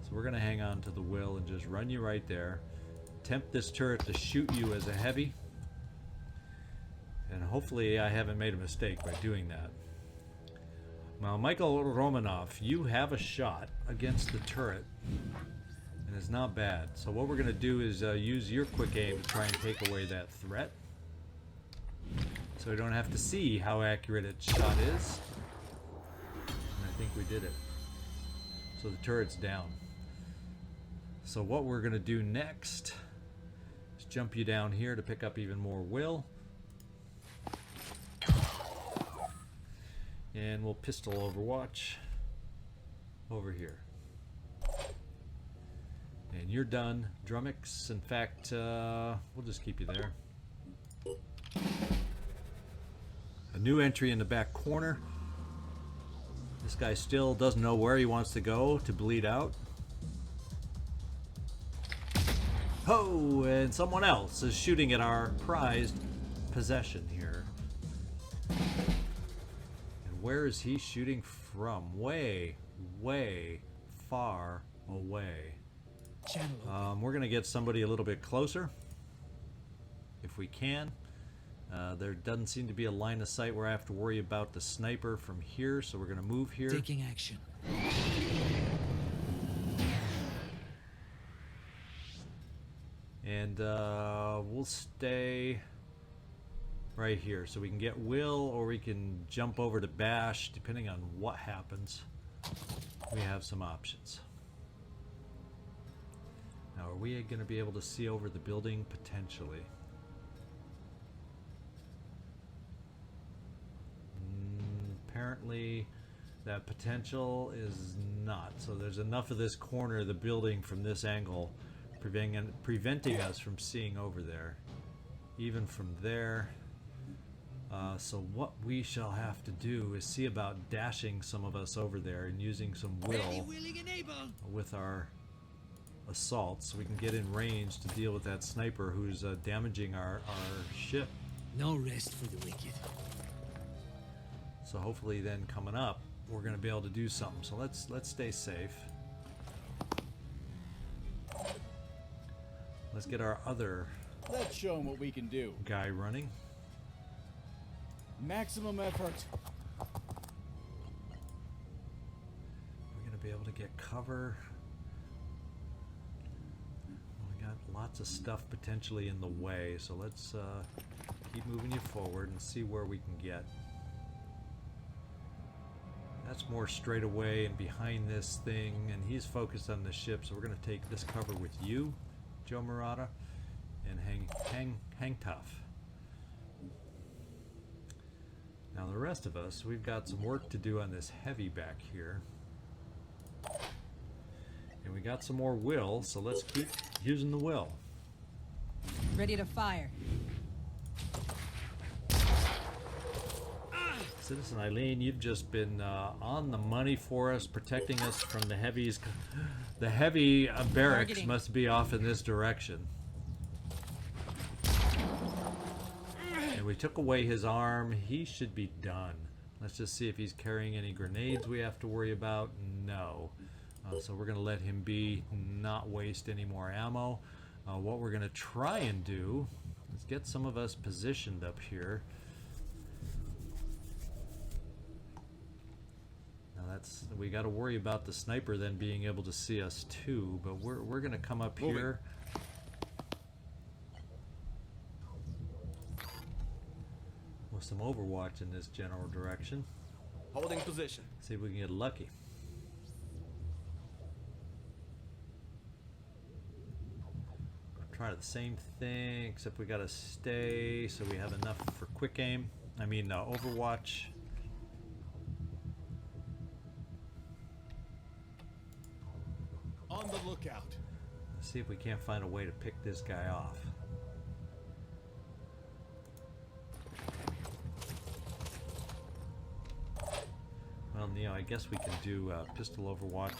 So we're gonna hang on to the will and just run you right there. Tempt this turret to shoot you as a heavy. And hopefully I haven't made a mistake by doing that. Now, Michael Romanov, you have a shot against the turret. And it's not bad. So what we're going to do is use your quick aim to try and take away that threat. So we don't have to see how accurate its shot is. And I think we did it. So the turret's down. So what we're going to do next is jump you down here to pick up even more will. And we'll pistol overwatch over here. And you're done, Drumax. In fact, we'll just keep you there. A new entry in the back corner. This guy still doesn't know where he wants to go to bleed out. Oh, and someone else is shooting at our prized possession here. And where is he shooting from? Way, way far away. We're going to get somebody a little bit closer, if we can. There doesn't seem to be a line of sight where I have to worry about the sniper from here, so we're going to move here. Taking action. And we'll stay right here, so we can get Will, or we can jump over to Bash, depending on what happens. We have some options. Now, are we going to be able to see over the building? Potentially. Apparently, that potential is not. So there's enough of this corner of the building from this angle preventing us from seeing over there. Even from there. So what we shall have to do is see about dashing some of us over there and using some will with our assaults, so we can get in range to deal with that sniper who's damaging our ship. No rest for the wicked. So hopefully then coming up we're going to be able to do something. So let's stay safe. Let's get our other Let's show him what we can do. guy running. Maximum effort. We're going to be able to get cover. We got lots of stuff potentially in the way, so let's keep moving you forward and see where we can get. That's more straight away and behind this thing, and he's focused on the ship, so we're going to take this cover with you, Joe Marotta, and hang tough. Now the rest of us, we've got some work to do on this heavy back here. And we got some more will, so let's keep using the will. Ready to fire. Citizen Eileen, you've just been on the money for us, protecting us from the heavies. The heavy barracks Targeting. must be off in this direction. And we took away his arm. He should be done. Let's just see if he's carrying any grenades we have to worry about. No. So we're going to let him be, not waste any more ammo. What we're going to try and do is get some of us positioned up here. We got to worry about the sniper then being able to see us too, but we're going to come up here. With some overwatch in this general direction. Holding position. See if we can get lucky. Try the same thing, except we got to stay so we have enough for quick aim. I mean overwatch. On the lookout. Let's see if we can't find a way to pick this guy off. Well, Neo, I guess we can do pistol overwatch.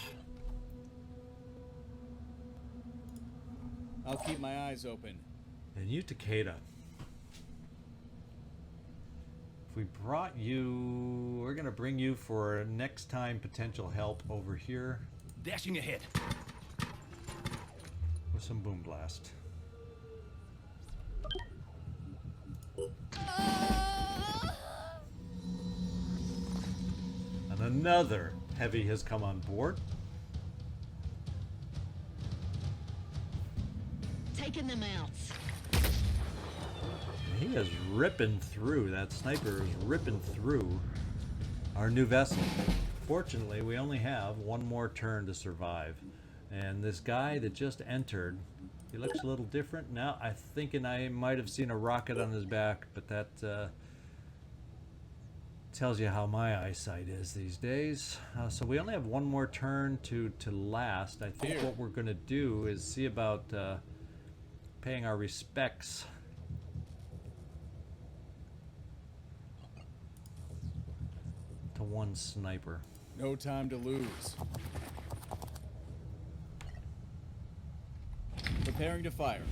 I'll keep my eyes open. And you, Takeda. If we brought you, we're gonna bring you for next time potential help over here Dashing ahead. with some boom blast. And another heavy has come on board. Taking them out. He is ripping through. That sniper is ripping through our new vessel. Fortunately, we only have one more turn to survive. And this guy that just entered, he looks a little different. Now, I'm thinking I might have seen a rocket on his back, but that tells you how my eyesight is these days. So we only have one more turn to last. I think what we're going to do is see about paying our respects to one sniper. No time to lose. Preparing to fire.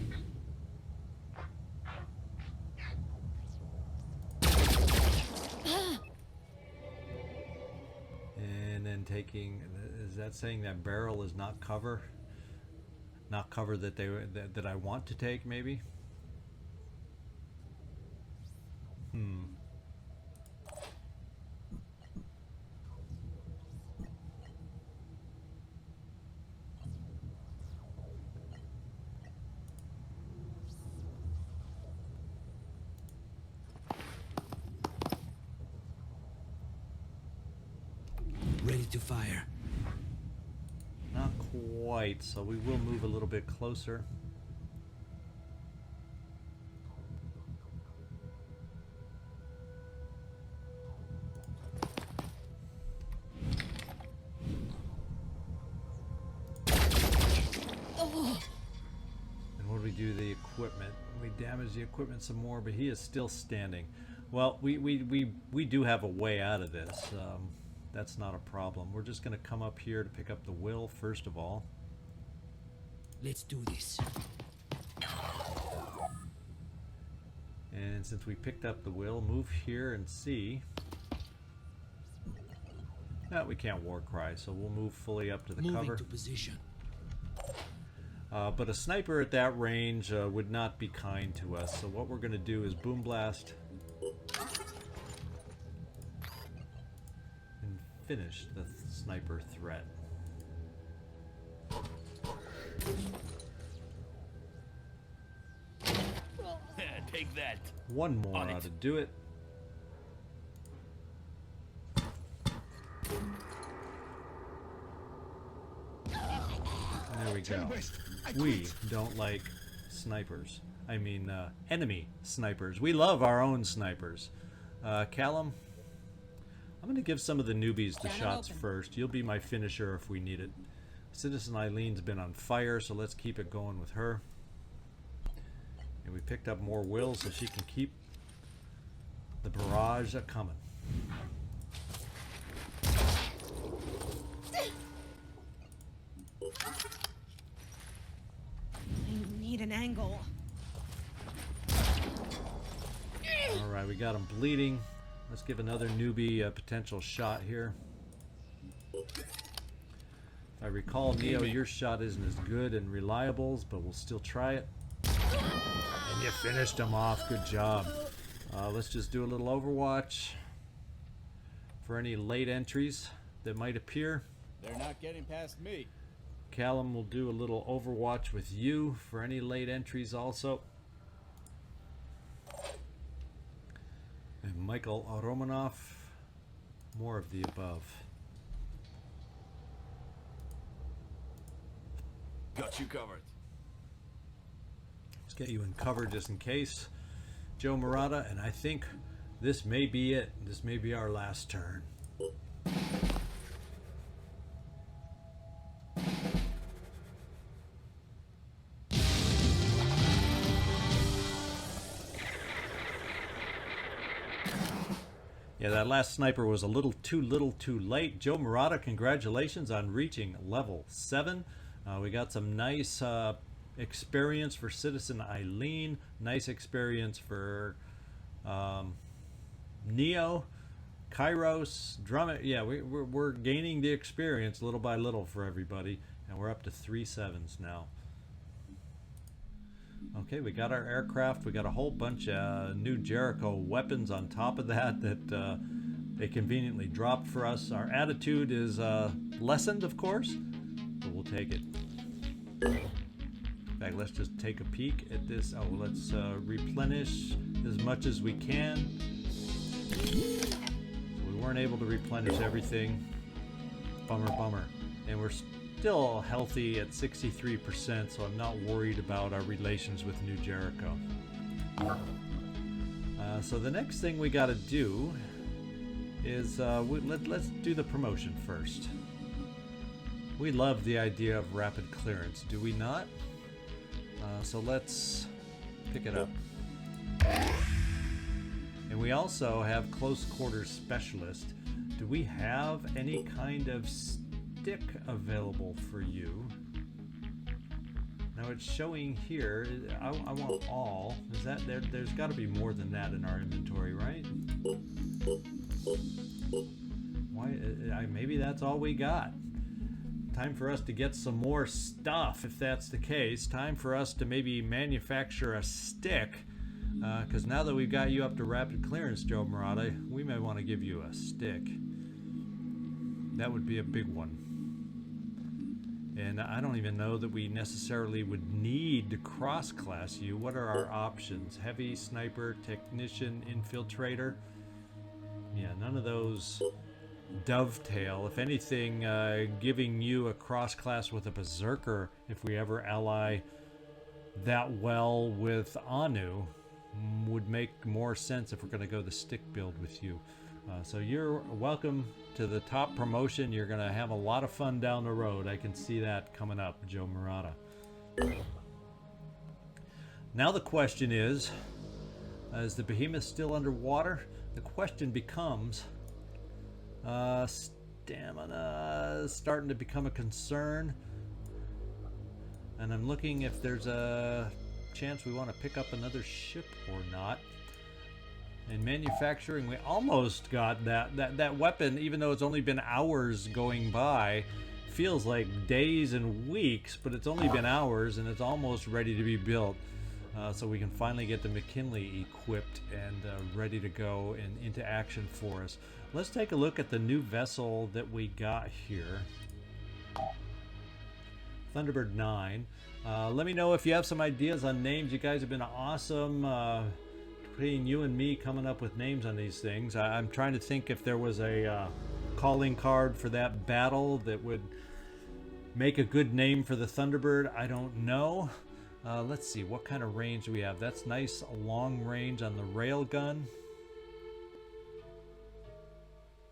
And then taking, is that saying that barrel is not cover? Not cover that I want to take, maybe? Ready to fire. Not quite, so we will move a little bit closer. And what do we do to the equipment? We damage the equipment some more, but he is still standing. Well, we do have a way out of this. That's not a problem. We're just going to come up here to pick up the will first of all. Let's do this. And since we picked up the will, move here and see. No, we can't war cry, so we'll move fully up to the Moving cover. to position. But a sniper at that range would not be kind to us. So what we're going to do is boom blast and finish the sniper threat. Take that. One more On ought it. to do it. There we go. We don't like snipers. I mean, enemy snipers. We love our own snipers. Callum, I'm going to give some of the newbies the Cannon shots open. first. You'll be my finisher if we need it. Citizen Eileen's been on fire, so let's keep it going with her. And we picked up more will so she can keep the barrage a-coming. I need an angle. Alright, we got him bleeding. Let's give another newbie a potential shot here. If I recall, Neo, your shot isn't as good and reliable, but we'll still try it. And you finished him off. Good job. Let's just do a little Overwatch for any late entries that might appear. They're not getting past me. Callum will do a little Overwatch with you for any late entries also. And Michael Romanov, more of the above. Got you covered. Let's get you in cover just in case. Joe Marotta, and I think this may be it. This may be our last turn. Yeah, that last sniper was a little too late. Joe Marotta, congratulations on reaching level 7. We got some nice experience for Citizen Eileen. Nice experience for Neo, Kyros, Drumax. Yeah, we're gaining the experience little by little for everybody, and we're up to 3 7s now. Okay, we got our aircraft. We got a whole bunch of new Jericho weapons on top of that they conveniently dropped for us. Our attitude is lessened, of course, but we'll take it. In fact, let's just take a peek at this. Oh, let's replenish as much as we can. We weren't able to replenish everything. Bummer, bummer. And we're still healthy at 63%, so I'm not worried about our relations with New Jericho. So the next thing we got to do is let's do the promotion first. We love the idea of rapid clearance, do we not? So let's pick it up. And we also have close quarters specialist. Do we have any kind of stick available for you? Now it's showing here, I want all. Is that there's got to be more than that in our inventory, right? Why? Maybe that's all we got. Time for us to get some more stuff, if that's the case. Time for us to maybe manufacture a stick, because now that we've got you up to rapid clearance, Joe Marotta, we may want to give you a stick. That would be a big one. And I don't even know that we necessarily would need to cross-class you. What are our options? Heavy, sniper, technician, infiltrator? Yeah, none of those dovetail. If anything, giving you a cross-class with a berserker, if we ever ally that well with Anu, would make more sense if we're going to go the stick build with you. So you're welcome to the top promotion. You're going to have a lot of fun down the road. I can see that coming up, Joe Marotta. Now the question is the Behemoth still underwater? The question becomes, stamina is starting to become a concern. And I'm looking if there's a chance we want to pick up another ship or not. In manufacturing, we almost got that weapon, even though it's only been hours going by. Feels like days and weeks, but it's only been hours, and it's almost ready to be built. So we can finally get the McKinley equipped and ready to go and into action for us. Let's take a look at the new vessel that we got here. Thunderbird 9. Let me know if you have some ideas on names. You guys have been awesome. Between you and me coming up with names on these things. I'm trying to think if there was a calling card for that battle that would make a good name for the Thunderbird. I don't know. Let's see, what kind of range do we have? That's nice long range on the railgun.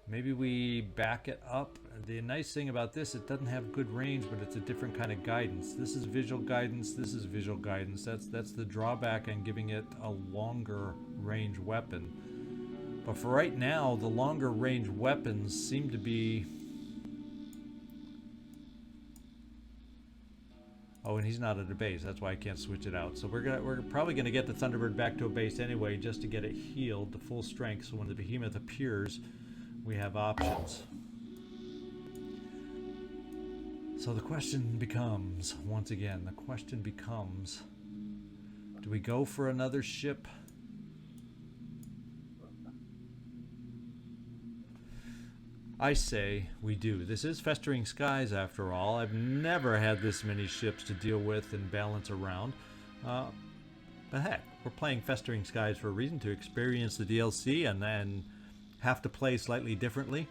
Maybe we back it up. The nice thing about this, it doesn't have good range, but it's a different kind of guidance. This is visual guidance, this is visual guidance. That's the drawback on giving it a longer range weapon. But for right now, the longer range weapons seem to be... Oh, and he's not at a base. That's why I can't switch it out. So we're probably gonna get the Thunderbird back to a base anyway, just to get it healed to full strength. So when the Behemoth appears, we have options. So the question becomes, once again, the question becomes, do we go for another ship? I say we do. This is Festering Skies after all. I've never had this many ships to deal with and balance around. But heck, we're playing Festering Skies for a reason, to experience the DLC and then have to play slightly differently.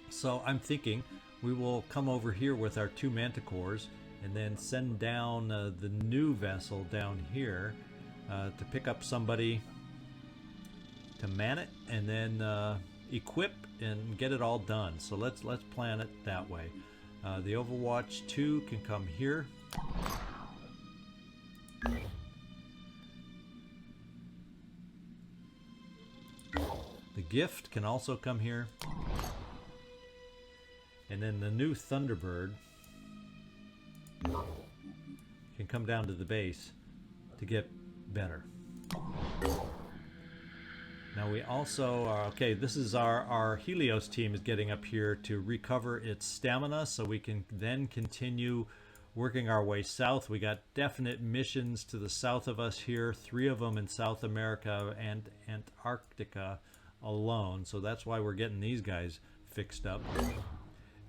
So I'm thinking we will come over here with our 2 Manticores and then send down the new vessel down here to pick up somebody to man it and then equip and get it all done. So let's plan it that way. The Overwatch 2 can come here. The Gift can also come here. And then the new Thunderbird can come down to the base to get better. Now we also are, okay, this is our Helios team is getting up here to recover its stamina so we can then continue working our way south. We got definite missions to the south of us here, 3 of them in South America and Antarctica alone. So that's why we're getting these guys fixed up.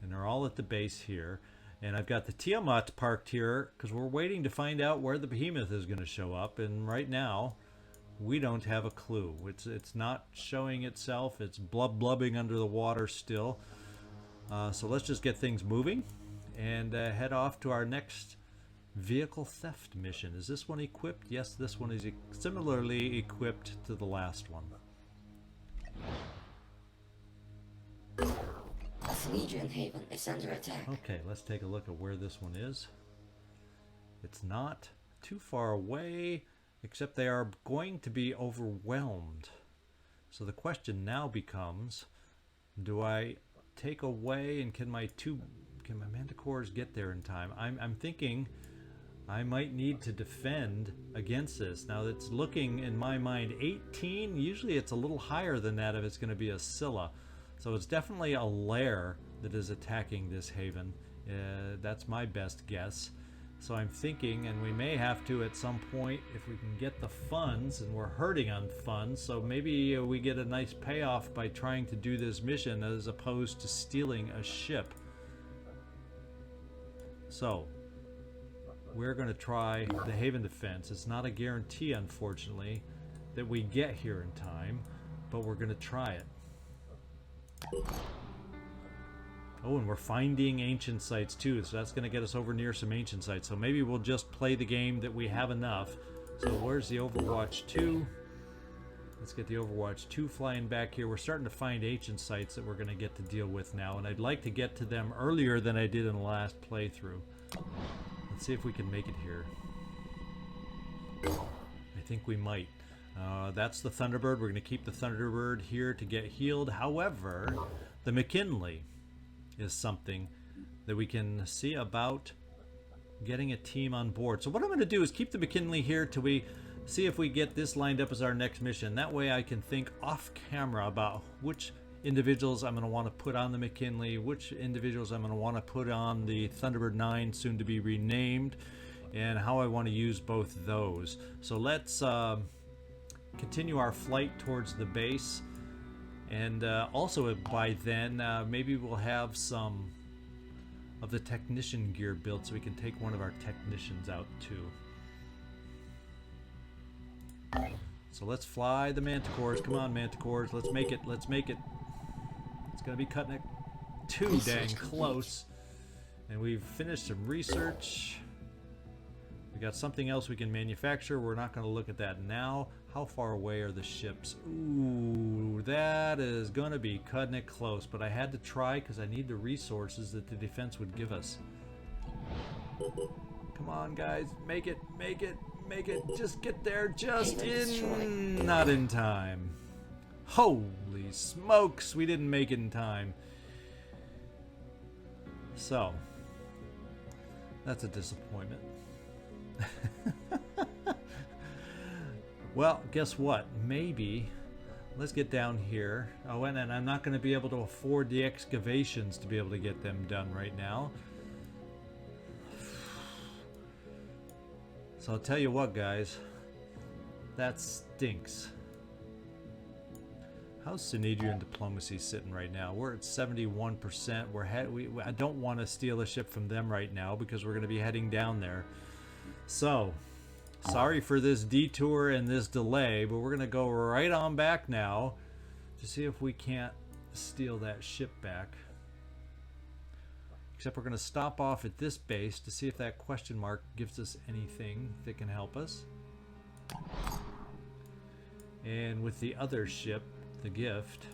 And they're all at the base here. And I've got the Tiamat parked here because we're waiting to find out where the Behemoth is going to show up. And right now, we don't have a clue. It's not showing itself. It's blubbing under the water still. So let's just get things moving and head off to our next vehicle theft mission. Is this one equipped? Yes, this one is similarly equipped to the last one. Legion Haven is under attack. Okay, let's take a look at where this one is. It's not too far away, except they are going to be overwhelmed. So the question now becomes, do I take away and can my manticores get there in time? I'm thinking I might need to defend against this. Now it's looking in my mind 18. Usually it's a little higher than that if it's going to be a Scylla. So it's definitely a lair that is attacking this haven. That's my best guess. So I'm thinking, and we may have to at some point if we can get the funds, and we're hurting on funds, so maybe we get a nice payoff by trying to do this mission as opposed to stealing a ship. So we're going to try the haven defense. It's not a guarantee, unfortunately, that we get here in time, but we're going to try it. Oh, and we're finding ancient sites too, so that's going to get us over near some ancient sites. So maybe we'll just play the game that we have enough. So where's the Overwatch 2? Let's get the Overwatch 2 flying back here. We're starting to find ancient sites that we're going to get to deal with now, and I'd like to get to them earlier than I did in the last playthrough. Let's see if we can make it here. I think we might. That's the Thunderbird. We're going to keep the Thunderbird here to get healed. However, the McKinley is something that we can see about getting a team on board. So what I'm going to do is keep the McKinley here till we see if we get this lined up as our next mission. That way I can think off camera about which individuals I'm going to want to put on the McKinley, which individuals I'm going to want to put on the Thunderbird 9, soon to be renamed, and how I want to use both those. So let's continue our flight towards the base. And also by then, maybe we'll have some of the technician gear built so we can take one of our technicians out too. So let's fly the manticores. Come on, manticores. Let's make it. Let's make it. It's going to be cutting it too dang close. And we've finished some research. We got something else we can manufacture. We're not going to look at that now. How far away are the ships? Ooh, that is going to be cutting it close. But I had to try because I need the resources that the defense would give us. Come on, guys. Make it. Make it. Make it. Just get there. Just in. Not in time. Holy smokes. We didn't make it in time. So, that's a disappointment. Well, guess what? Maybe let's get down here. Oh, and I'm not going to be able to afford the excavations to be able to get them done right now. So I'll tell you what, guys, that stinks. How's Synedrian diplomacy sitting right now? We're at 71%. I don't want to steal a ship from them right now because we're going to be heading down there. So, sorry for this detour and this delay, but we're going to go right on back now to see if we can't steal that ship back. Except we're going to stop off at this base to see if that question mark gives us anything that can help us. And with the other ship, the Gift,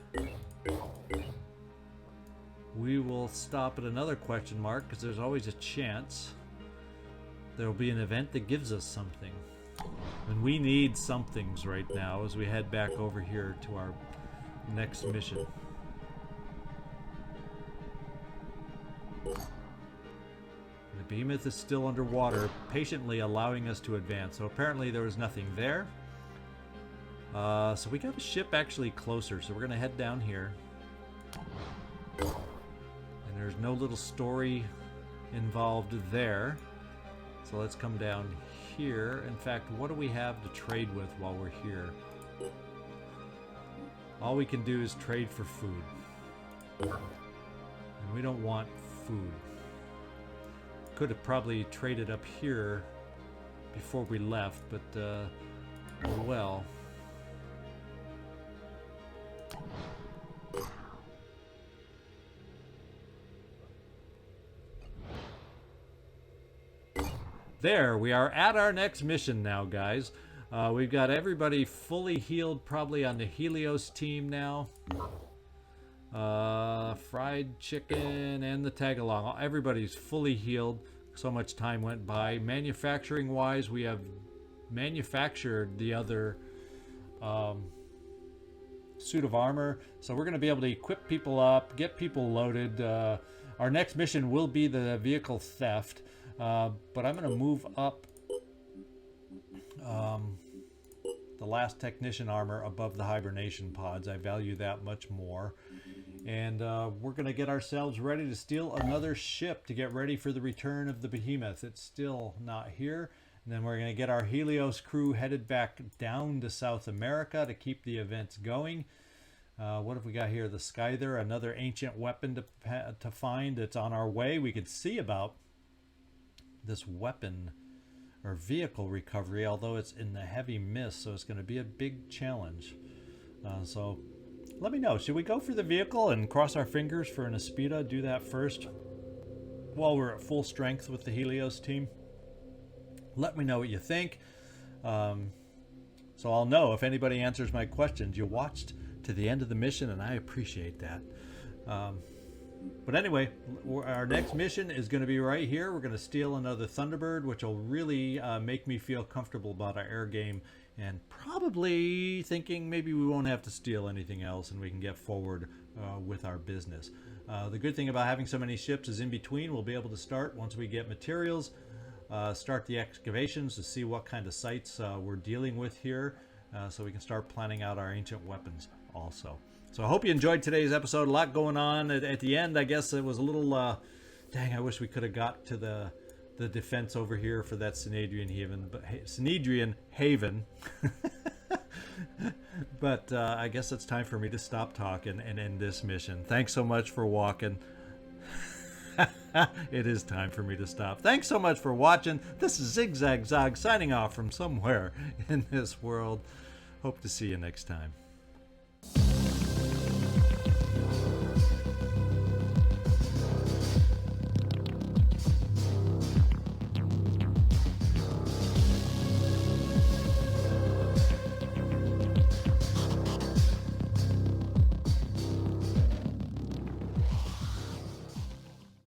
we will stop at another question mark because there's always a chance there will be an event that gives us something. And we need somethings right now as we head back over here to our next mission. The Behemoth is still underwater, patiently allowing us to advance. So apparently there was nothing there. So we got a ship actually closer, so we're going to head down here. And there's no little story involved there. So let's come down here. In fact, what do we have to trade with while we're here? All we can do is trade for food. And we don't want food. Could have probably traded up here before we left, but oh well. There, we are at our next mission now, guys. We've got everybody fully healed, probably on the Helios team now. Fried chicken and the tag-along. Everybody's fully healed. So much time went by. Manufacturing-wise, we have manufactured the other suit of armor. So we're going to be able to equip people up, get people loaded. Our next mission will be the vehicle theft. But I'm going to move up the last technician armor above the hibernation pods. I value that much more. And we're going to get ourselves ready to steal another ship to get ready for the return of the Behemoth. It's still not here. And then we're going to get our Helios crew headed back down to South America to keep the events going. What have we got here? The Scyther, another ancient weapon to find. It's on our way. We could see about this weapon or vehicle recovery, although it's in the heavy mist, so it's going to be a big challenge. So let me know, should we go for the vehicle and cross our fingers for an Aspida? Do that first while we're at full strength with the Helios team. Let me know what you think, so I'll know if anybody answers my questions. You watched to the end of the mission, and I appreciate that. But anyway, our next mission is going to be right here. We're going to steal another Thunderbird, which will really make me feel comfortable about our air game, and probably thinking maybe we won't have to steal anything else and we can get forward with our business. The good thing about having so many ships is in between we'll be able to start, once we get materials, start the excavations to see what kind of sites we're dealing with here, so we can start planning out our ancient weapons also. So I hope you enjoyed today's episode. A lot going on. At the end, I guess it was a little, dang, I wish we could have got to the defense over here for that Synedrian Haven. But I guess it's time for me to stop talking and end this mission. Thanks so much for walking. It is time for me to stop. Thanks so much for watching. This is ZigZagZog signing off from somewhere in this world. Hope to see you next time.